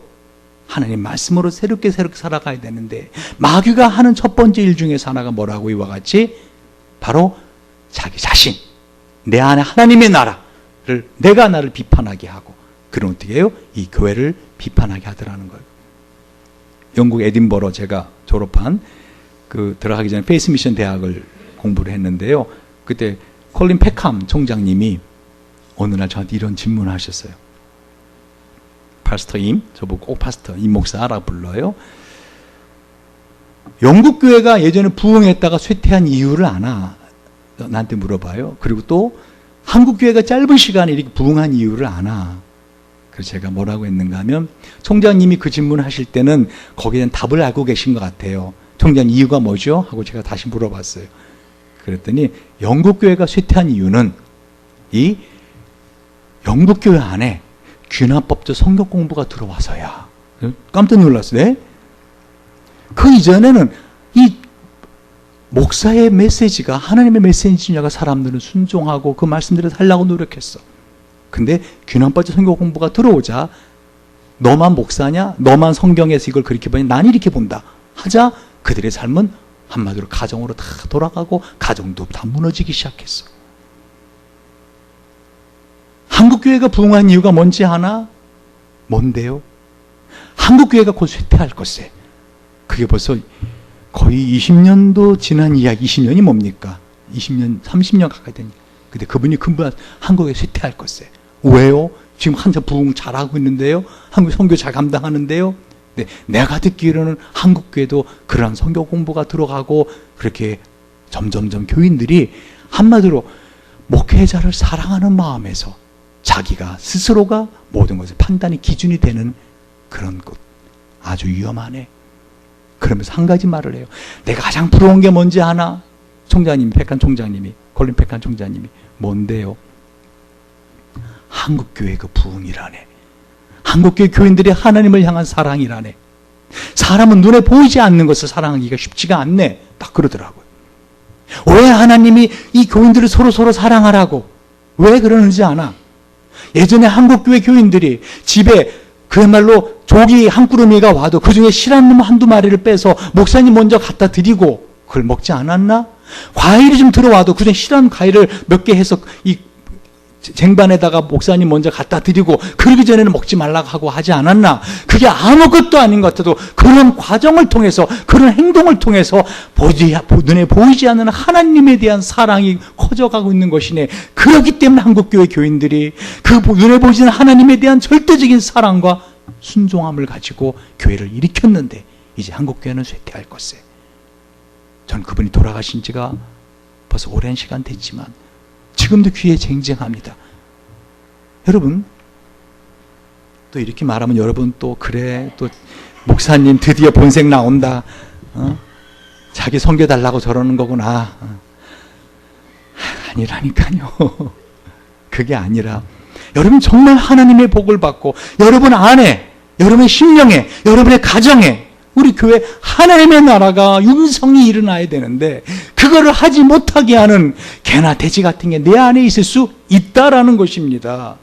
하나님 말씀으로 새롭게 살아가야 되는데, 마귀가 하는 첫 번째 일 중에서 하나가 뭐라고? 이와 같이 바로 자기 자신, 내 안에 하나님의 나라를, 내가 나를 비판하게 하고, 그럼 어떻게 해요? 이 교회를 비판하게 하더라는 거예요. 영국 에딘버러 제가 졸업한 들어가기 전에 페이스 미션 대학을 공부를 했는데요. 그때 콜린 페캄 총장님이 어느 날 저한테 이런 질문을 하셨어요. 파스터 임, 저보고 꼭 파스터 임 목사라 불러요. 영국 교회가 예전에 부흥했다가 쇠퇴한 이유를 아나? 나한테 물어봐요. 그리고 또 한국 교회가 짧은 시간에 이렇게 부흥한 이유를 아나? 그래서 제가 뭐라고 했는가 하면, 총장님이 그 질문을 하실 때는 거기에 대한 답을 알고 계신 것 같아요. 총장님, 이유가 뭐죠? 하고 제가 다시 물어봤어요. 그랬더니 영국 교회가 쇠퇴한 이유는 이 영국 교회 안에 귀납법적 성경 공부가 들어와서야. 깜짝 놀랐어요. 네? 그 이전에는 이 목사의 메시지가 하나님의 메시지냐가 사람들은 순종하고 그 말씀대로 살려고 노력했어. 근데 귀납법적 성경 공부가 들어오자, 너만 목사냐? 너만 성경에서 이걸 그렇게 보냐? 난 이렇게 본다 하자, 그들의 삶은 한마디로 가정으로 다 돌아가고 가정도 다 무너지기 시작했어. 한국교회가 부흥한 이유가 뭔지 아나? 뭔데요? 한국교회가 곧 쇠퇴할 것에. 그게 벌써 거의 20년도 지난 이야기. 20년이 뭡니까? 20년, 30년 가까이 되니까. 근데 그분이 금방 한국에 쇠퇴할 것에. 왜요? 지금 한참 부흥 잘하고 있는데요. 한국 선교 잘 감당하는데요. 네, 내가 듣기로는 한국교회도 그러한 성경 공부가 들어가고, 그렇게 점점점 교인들이 한마디로 목회자를 사랑하는 마음에서 자기가 스스로가 모든 것을 판단의 기준이 되는 그런 것. 아주 위험하네. 그러면서 한 가지 말을 해요. 내가 가장 부러운 게 뭔지 아나? 총장님이, 백한 총장님이, 콜린 백한 총장님이. 뭔데요? 한국교회 그 부흥이라네. 한국교회 교인들이 하나님을 향한 사랑이라네. 사람은 눈에 보이지 않는 것을 사랑하기가 쉽지가 않네. 딱 그러더라고요. 왜 하나님이 이 교인들을 서로 사랑하라고? 왜 그러는지 아나? 예전에 한국교회 교인들이 집에 그야말로 조기 한 꾸러미가 와도 그 중에 실한 놈 한두 마리를 빼서 목사님 먼저 갖다 드리고 그걸 먹지 않았나? 과일이 좀 들어와도 그 중에 실한 과일을 몇 개 해서 이 쟁반에다가 목사님 먼저 갖다 드리고 그러기 전에는 먹지 말라고 하고 하지 않았나? 그게 아무것도 아닌 것 같아도 그런 과정을 통해서, 그런 행동을 통해서 눈에 보이지 않는 하나님에 대한 사랑이 커져가고 있는 것이네. 그렇기 때문에 한국교회 교인들이 그 눈에 보이지 않는 하나님에 대한 절대적인 사랑과 순종함을 가지고 교회를 일으켰는데, 이제 한국교회는 쇠퇴할 것에. 전 그분이 돌아가신 지가 벌써 오랜 시간 됐지만 지금도 귀에 쟁쟁합니다. 여러분, 또 이렇게 말하면 여러분 또 그래, 또 목사님 드디어 본색 나온다. 자기 섬겨달라고 저러는 거구나. 아니라니까요. 그게 아니라 여러분 정말 하나님의 복을 받고 여러분 안에, 여러분의 심령에, 여러분의 가정에 우리 교회 하나님의 나라가 융성이 일어나야 되는데 그거를 하지 못하게 하는 개나 돼지 같은 게 내 안에 있을 수 있다라는 것입니다.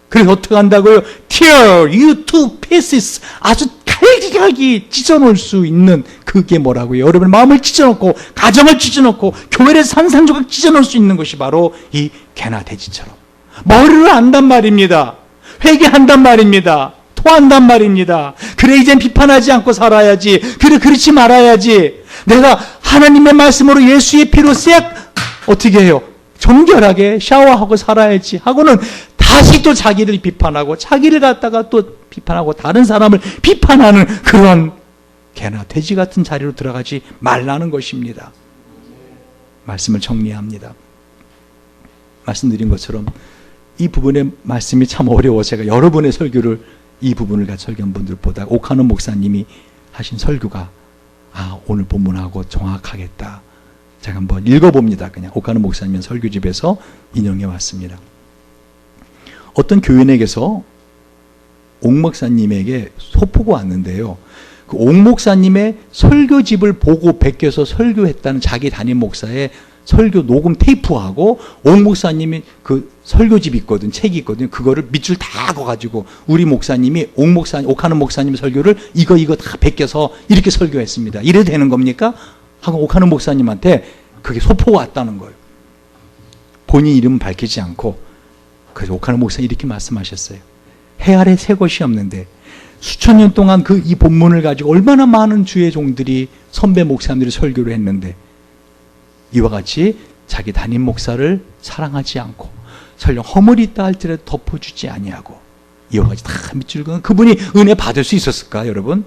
그래서 어떻게 한다고요? Tear you to pieces. 아주 칼기하게 찢어놓을 수 있는 그게 뭐라고요? 여러분의 마음을 찢어놓고 가정을 찢어놓고 교회를 산산조각 찢어놓을 수 있는 것이 바로 이 개나 돼지처럼 머리를 안단 말입니다. 회개한단 말입니다. 토한단 말입니다. 그래 이젠 비판하지 않고 살아야지. 그래 그렇지 말아야지. 내가 하나님의 말씀으로 예수의 피로 어떻게 해요? 정결하게 샤워하고 살아야지 하고는 다시 또 자기를 비판하고 자기를 갖다가 또 비판하고 다른 사람을 비판하는 그런 개나 돼지 같은 자리로 들어가지 말라는 것입니다. 말씀을 정리합니다. 말씀드린 것처럼 이 부분의 말씀이 참 어려워 제가 여러분의 설교를 이 부분을 같이 설교한 분들 보다 오카노 목사님이 하신 설교가 오늘 본문하고 정확하겠다. 제가 한번 읽어봅니다. 그냥 오카노 목사님 설교집에서 인용해 왔습니다. 어떤 교인에게서 옥 목사님에게 소포가 왔는데요. 그 옥 목사님의 설교집을 보고 베껴서 설교했다는 자기 담임 목사의 설교 녹음 테이프하고 옥 목사님이 그 설교집 있거든, 책이 있거든. 그거를 밑줄 다 그어가지고 우리 목사님이 옥하는 목사님 설교를 이거 다 베껴서 이렇게 설교했습니다. 이래도 되는 겁니까? 하고 옥하는 목사님한테 그게 소포가 왔다는 거예요. 본인 이름은 밝히지 않고 그래서 옥하는 목사님이 이렇게 말씀하셨어요. 해 아래 새 것이 없는데 수천 년 동안 이 본문을 가지고 얼마나 많은 주의 종들이 선배 목사님들이 설교를 했는데 이와 같이 자기 담임 목사를 사랑하지 않고 설령 허물이 있다 할지라도 덮어주지 아니하고 이와 같이 다 밑줄 그은 그분이 은혜 받을 수 있었을까 여러분?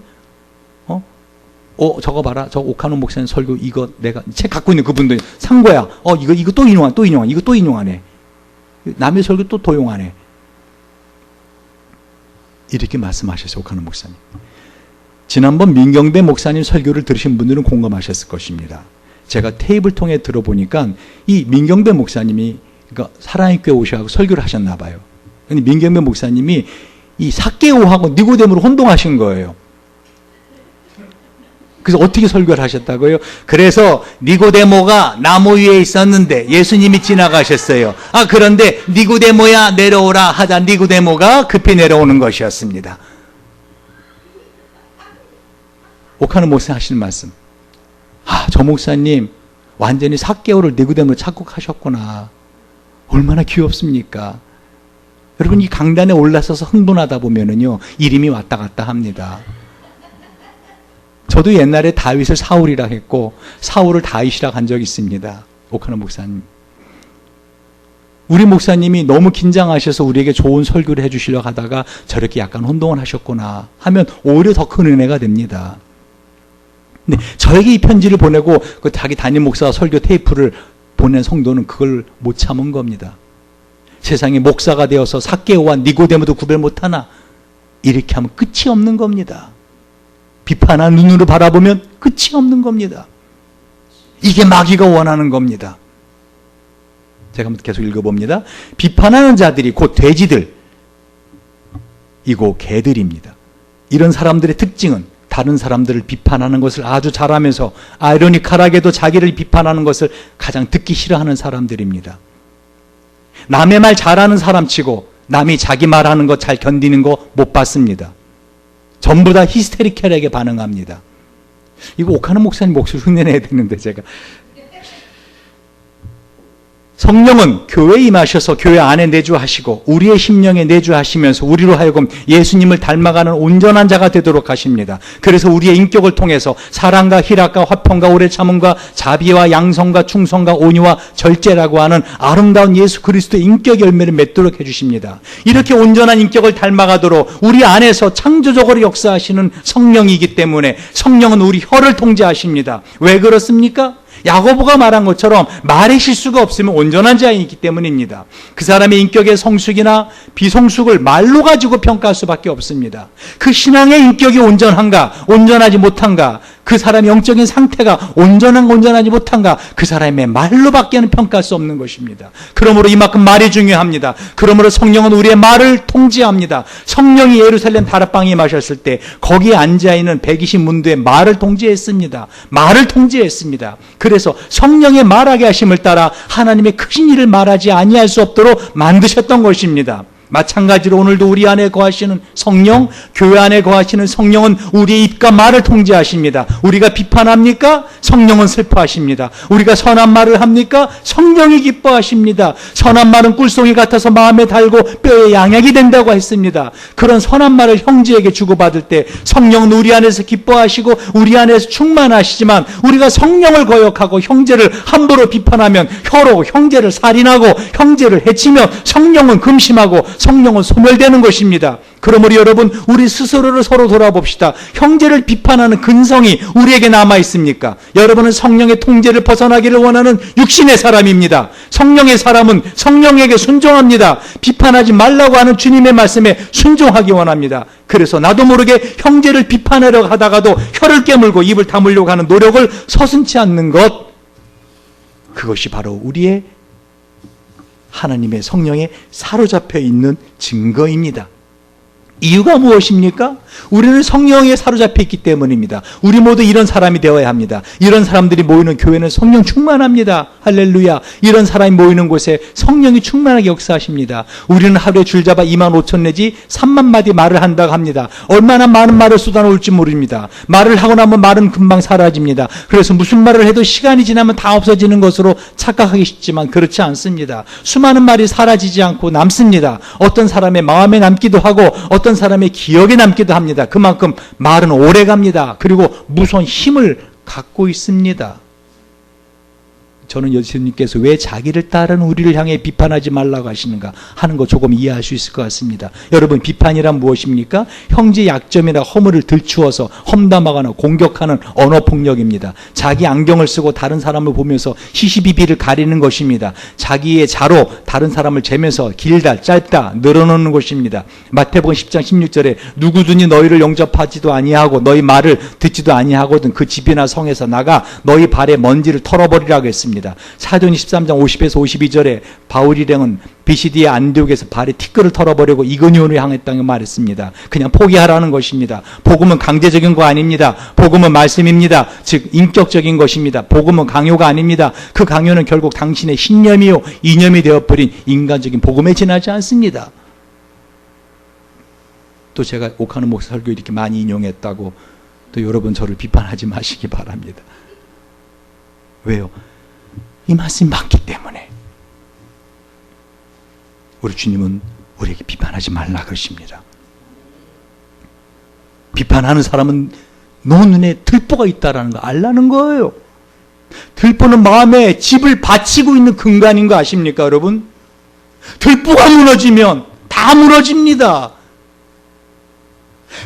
저거 봐라. 저 오카노 목사님 설교 이거 내가 책 갖고 있는 그분들 산 거야. 이거 또 인용하네. 이거 또 인용하네. 남의 설교 또 도용하네. 이렇게 말씀하셨어요. 오카노 목사님. 지난번 민경배 목사님 설교를 들으신 분들은 공감하셨을 것입니다. 제가 테이프를 통해 들어보니까 이 민경배 목사님이 그러니까 사랑의 교회 오셔서 설교를 하셨나 봐요. 근데 민경배 목사님이 이 삭개오하고 니고데모를 혼동하신 거예요. 그래서 어떻게 설교를 하셨다고요? 그래서 니고데모가 나무 위에 있었는데 예수님이 지나가셨어요. 그런데 니고데모야 내려오라 하자 니고데모가 급히 내려오는 것이었습니다. 오카노 목사님 하시는 말씀. 저 목사님 완전히 삭개오를 니고데모로 착곡하셨구나. 얼마나 귀엽습니까? 여러분 이 강단에 올라서서 흥분하다 보면은요 이름이 왔다 갔다 합니다. 저도 옛날에 다윗을 사울이라 했고 사울을 다윗이라 한 적이 있습니다. 오카노 목사님. 우리 목사님이 너무 긴장하셔서 우리에게 좋은 설교를 해주시려고 하다가 저렇게 약간 혼동을 하셨구나 하면 오히려 더 큰 은혜가 됩니다. 근데 저에게 이 편지를 보내고 그 자기 담임 목사 설교 테이프를 보낸 성도는 그걸 못 참은 겁니다. 세상에 목사가 되어서 삭개오와 니고데모도 구별 못하나 이렇게 하면 끝이 없는 겁니다. 비판한 눈으로 바라보면 끝이 없는 겁니다. 이게 마귀가 원하는 겁니다. 제가 한번 계속 읽어봅니다. 비판하는 자들이 곧 돼지들 이고 개들입니다. 이런 사람들의 특징은 다른 사람들을 비판하는 것을 아주 잘하면서 아이러니컬하게도 자기를 비판하는 것을 가장 듣기 싫어하는 사람들입니다. 남의 말 잘하는 사람치고 남이 자기 말하는 거 잘 견디는 거 못 봤습니다. 전부 다 히스테리컬하게 반응합니다. 이거 오카노 목사님 목소리 흉내내야 되는데 제가 성령은 교회에 임하셔서 교회 안에 내주하시고 우리의 심령에 내주하시면서 우리로 하여금 예수님을 닮아가는 온전한 자가 되도록 하십니다. 그래서 우리의 인격을 통해서 사랑과 희락과 화평과 오래 참음과 자비와 양성과 충성과 온유와 절제라고 하는 아름다운 예수 그리스도의 인격 열매를 맺도록 해주십니다. 이렇게 온전한 인격을 닮아가도록 우리 안에서 창조적으로 역사하시는 성령이기 때문에 성령은 우리 혀를 통제하십니다. 왜 그렇습니까? 야고보가 말한 것처럼 말의 실수가 없으면 온전한 자이기 때문입니다. 그 사람의 인격의 성숙이나 비성숙을 말로 가지고 평가할 수밖에 없습니다. 그 신앙의 인격이 온전한가 온전하지 못한가 그 사람의 영적인 상태가 온전하지 못한가, 그 사람의 말로밖에는 평가할 수 없는 것입니다. 그러므로 이만큼 말이 중요합니다. 그러므로 성령은 우리의 말을 통제합니다. 성령이 예루살렘 다락방에 임하셨을 때 거기에 앉아있는 120문도의 말을 통제했습니다. 말을 통제했습니다. 그래서 성령의 말하게 하심을 따라 하나님의 크신 일을 말하지 아니할 수 없도록 만드셨던 것입니다. 마찬가지로 오늘도 우리 안에 거하시는 성령, 교회 안에 거하시는 성령은 우리의 입과 말을 통제하십니다. 우리가 비판합니까? 성령은 슬퍼하십니다. 우리가 선한 말을 합니까? 성령이 기뻐하십니다. 선한 말은 꿀송이 같아서 마음에 달고 뼈에 양약이 된다고 했습니다. 그런 선한 말을 형제에게 주고받을 때 성령은 우리 안에서 기뻐하시고 우리 안에서 충만하시지만, 우리가 성령을 거역하고 형제를 함부로 비판하면 혀로 형제를 살인하고 형제를 해치며 성령은 금심하고 성령은 소멸되는 것입니다. 그러므로 여러분, 우리 스스로를 서로 돌아봅시다. 형제를 비판하는 근성이 우리에게 남아 있습니까? 여러분은 성령의 통제를 벗어나기를 원하는 육신의 사람입니다. 성령의 사람은 성령에게 순종합니다. 비판하지 말라고 하는 주님의 말씀에 순종하기 원합니다. 그래서 나도 모르게 형제를 비판하려고 하다가도 혀를 깨물고 입을 다물려고 하는 노력을 서슴지 않는 것, 그것이 바로 우리의 하나님의 성령에 사로잡혀 있는 증거입니다. 이유가 무엇입니까? 우리는 성령에 사로잡혀 있기 때문입니다. 우리 모두 이런 사람이 되어야 합니다. 이런 사람들이 모이는 교회는 성령 충만합니다. 할렐루야. 이런 사람이 모이는 곳에 성령이 충만하게 역사하십니다. 우리는 하루에 줄잡아 25,000 내지 3만 마디 말을 한다고 합니다. 얼마나 많은 말을 쏟아놓을지 모릅니다. 말을 하고 나면 말은 금방 사라집니다. 그래서 무슨 말을 해도 시간이 지나면 다 없어지는 것으로 착각하기 쉽지만 그렇지 않습니다. 수많은 말이 사라지지 않고 남습니다. 어떤 사람의 마음에 남기도 하고 어떤 사람의 기억에 남기도 합니다. 그만큼 말은 오래 갑니다. 그리고 무서운 힘을 갖고 있습니다. 저는 예수님께서 왜 자기를 따르는 우리를 향해 비판하지 말라고 하시는가 하는 거 조금 이해할 수 있을 것 같습니다. 여러분, 비판이란 무엇입니까? 형제 약점이나 허물을 들추어서 험담하거나 공격하는 언어폭력입니다. 자기 안경을 쓰고 다른 사람을 보면서 시시비비를 가리는 것입니다. 자기의 자로 다른 사람을 재면서 길다 짧다 늘어놓는 것입니다. 마태복음 10장 16절에 누구든지 너희를 영접하지도 아니하고 너희 말을 듣지도 아니하거든 그 집이나 성에서 나가 너희 발에 먼지를 털어버리라고 했습니다. 사도행 13장 50에서 52절에 바울 일행은 비시디의 안디옥에서 발에 티끌을 털어버리고 이거니온을 향했다고 말했습니다. 그냥 포기하라는 것입니다. 복음은 강제적인 거 아닙니다. 복음은 말씀입니다. 즉 인격적인 것입니다. 복음은 강요가 아닙니다. 그 강요는 결국 당신의 신념이요 이념이 되어버린 인간적인 복음에 지나지 않습니다. 또 제가 옥하는 목사 설교 이렇게 많이 인용했다고 또 여러분 저를 비판하지 마시기 바랍니다. 왜요? 이 말씀이 맞기 때문에. 우리 주님은 우리에게 비판하지 말라 그러십니다. 비판하는 사람은 너 눈에 들보가 있다라는 거 알라는 거예요. 들보는 마음에 집을 바치고 있는 근간인 거 아십니까, 여러분? 들보가 무너지면 다 무너집니다.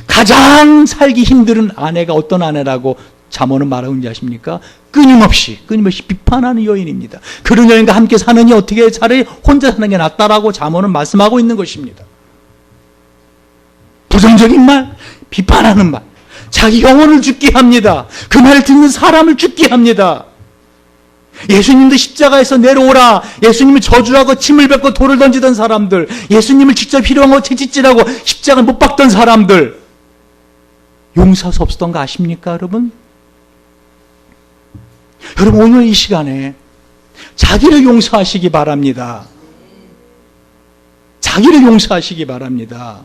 가장 살기 힘든 아내가 어떤 아내라고 잠언은 말하고 있는지 아십니까? 끊임없이 비판하는 여인입니다. 그런 여인과 함께 사느니 어떻게 차라리 혼자 사는 게 낫다라고 잠언은 말씀하고 있는 것입니다. 부정적인 말, 비판하는 말, 자기 영혼을 죽게 합니다. 그 말을 듣는 사람을 죽게 합니다. 예수님도 십자가에서 내려오라, 예수님을 저주하고 침을 뱉고 돌을 던지던 사람들, 예수님을 직접 희롱하고 채찍질하고 십자가를 못 박던 사람들, 용서할 수 없었던 거 아십니까, 여러분? 여러분, 오늘 이 시간에 자기를 용서하시기 바랍니다. 자기를 용서하시기 바랍니다.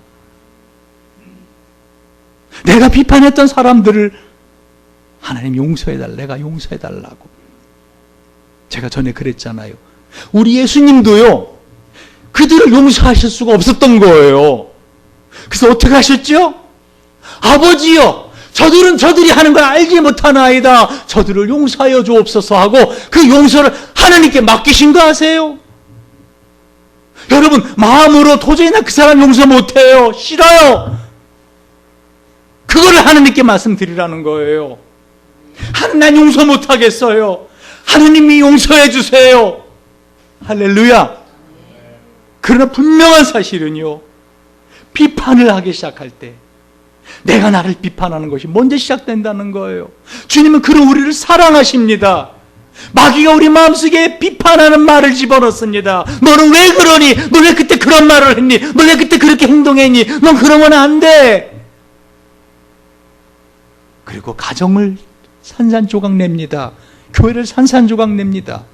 내가 비판했던 사람들을 하나님 용서해달라, 내가 용서해달라고. 제가 전에 그랬잖아요. 우리 예수님도요, 그들을 용서하실 수가 없었던 거예요. 그래서 어떻게 하셨죠? 아버지요, 저들은 저들이 하는 걸 알지 못하나이다. 저들을 용서하여 주옵소서 하고 그 용서를 하나님께 맡기신 거 아세요? 여러분, 마음으로 도저히 나 그 사람 용서 못해요. 싫어요. 그거를 하나님께 말씀드리라는 거예요. 하나님, 난 용서 못하겠어요. 하나님이 용서해 주세요. 할렐루야. 그러나 분명한 사실은요, 비판을 하기 시작할 때 내가 나를 비판하는 것이 먼저 시작된다는 거예요. 주님은 그런 우리를 사랑하십니다. 마귀가 우리 마음속에 비판하는 말을 집어넣습니다. 너는 왜 그러니? 너 왜 그때 그런 말을 했니? 너 왜 그때 그렇게 행동했니? 넌 그러면 안 돼. 그리고 가정을 산산조각 냅니다. 교회를 산산조각 냅니다.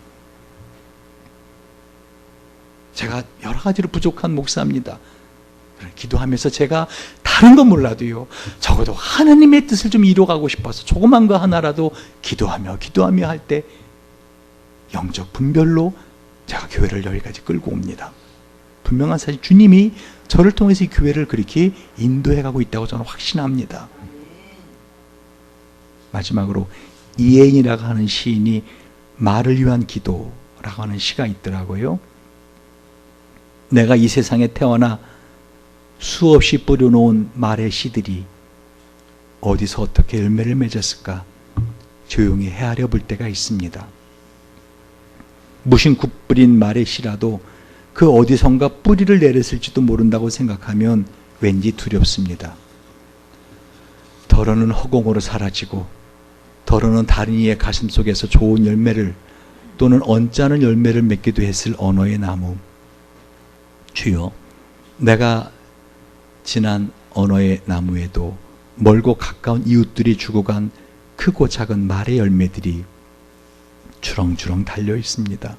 제가 여러 가지로 부족한 목사입니다. 기도하면서 제가 다른 건 몰라도요, 적어도 하나님의 뜻을 좀 이뤄가고 싶어서 조그만 거 하나라도 기도하며 할 때 영적 분별로 제가 교회를 여기까지 끌고 옵니다. 분명한 사실 주님이 저를 통해서 이 교회를 그렇게 인도해가고 있다고 저는 확신합니다. 마지막으로 이혜인이라고 하는 시인이 말을 위한 기도라고 하는 시가 있더라고요. 내가 이 세상에 태어나 수없이 뿌려놓은 말의 씨들이 어디서 어떻게 열매를 맺었을까 조용히 헤아려 볼 때가 있습니다. 무심코 뿌린 말의 씨라도 그 어디선가 뿌리를 내렸을지도 모른다고 생각하면 왠지 두렵습니다. 덜어는 허공으로 사라지고 덜어는 다른 이의 가슴 속에서 좋은 열매를 또는 언짢은 열매를 맺기도 했을 언어의 나무. 주여, 내가 지난 언어의 나무에도 멀고 가까운 이웃들이 주고 간 크고 작은 말의 열매들이 주렁주렁 달려 있습니다.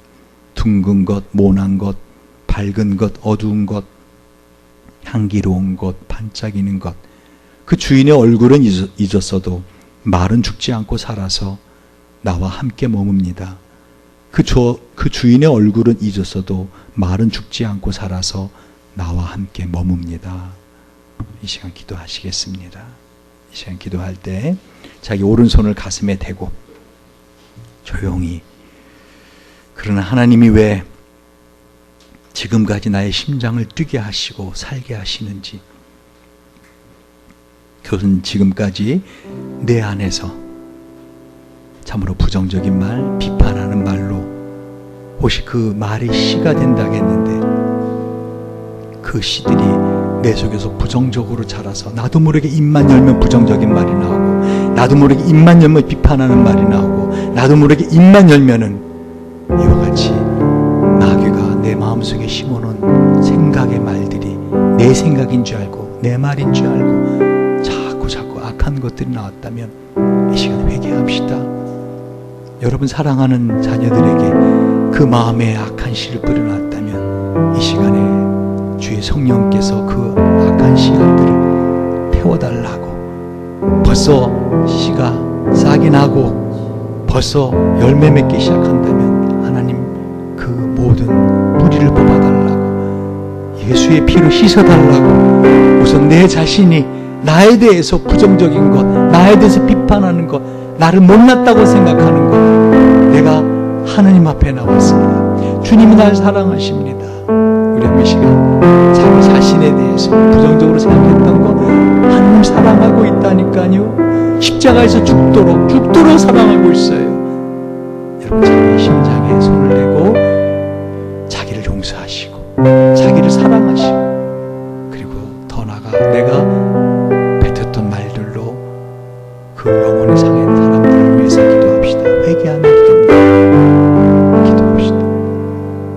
둥근 것, 모난 것, 밝은 것, 어두운 것, 향기로운 것, 반짝이는 것. 그 주인의 얼굴은 잊었어도 말은 죽지 않고 살아서 나와 함께 머뭅니다. 그 주인의 얼굴은 잊었어도 말은 죽지 않고 살아서 나와 함께 머뭅니다. 이 시간 기도하시겠습니다. 이 시간 기도할 때 자기 오른손을 가슴에 대고 조용히, 그러나 하나님이 왜 지금까지 나의 심장을 뛰게 하시고 살게 하시는지, 그것은 지금까지 내 안에서 참으로 부정적인 말, 비판하는 말로 혹시 그 말이 씨가 된다겠는데 그 씨들이 내 속에서 부정적으로 자라서 나도 모르게 입만 열면 부정적인 말이 나오고, 나도 모르게 입만 열면 비판하는 말이 나오고, 나도 모르게 입만 열면은 이와 같이 마귀가 내 마음속에 심어놓은 생각의 말들이 내 생각인 줄 알고 내 말인 줄 알고 자꾸 악한 것들이 나왔다면 이 시간 회개합시다. 여러분 사랑하는 자녀들에게 그 마음에 악한 씨를 뿌려놨다면 이 시간에 주의 성령께서 그 악한 씨앗들을 태워달라고, 벌써 씨가 싹이 나고 벌써 열매 맺기 시작한다면 하나님 그 모든 뿌리를 뽑아달라고, 예수의 피로 씻어달라고, 우선 내 자신이 나에 대해서 부정적인 것, 나에 대해서 비판하는 것, 나를 못났다고 생각하는 것, 내가 하나님 앞에 나왔습니다. 주님이 날 사랑하십니다. 우리 한 시간 자기 자신에 대해서 부정적으로 생각했던 것 하나님 사랑하고 있다니까요. 십자가에서 죽도록 사랑하고 있어요. 여러분 자기 심장에 손을 대고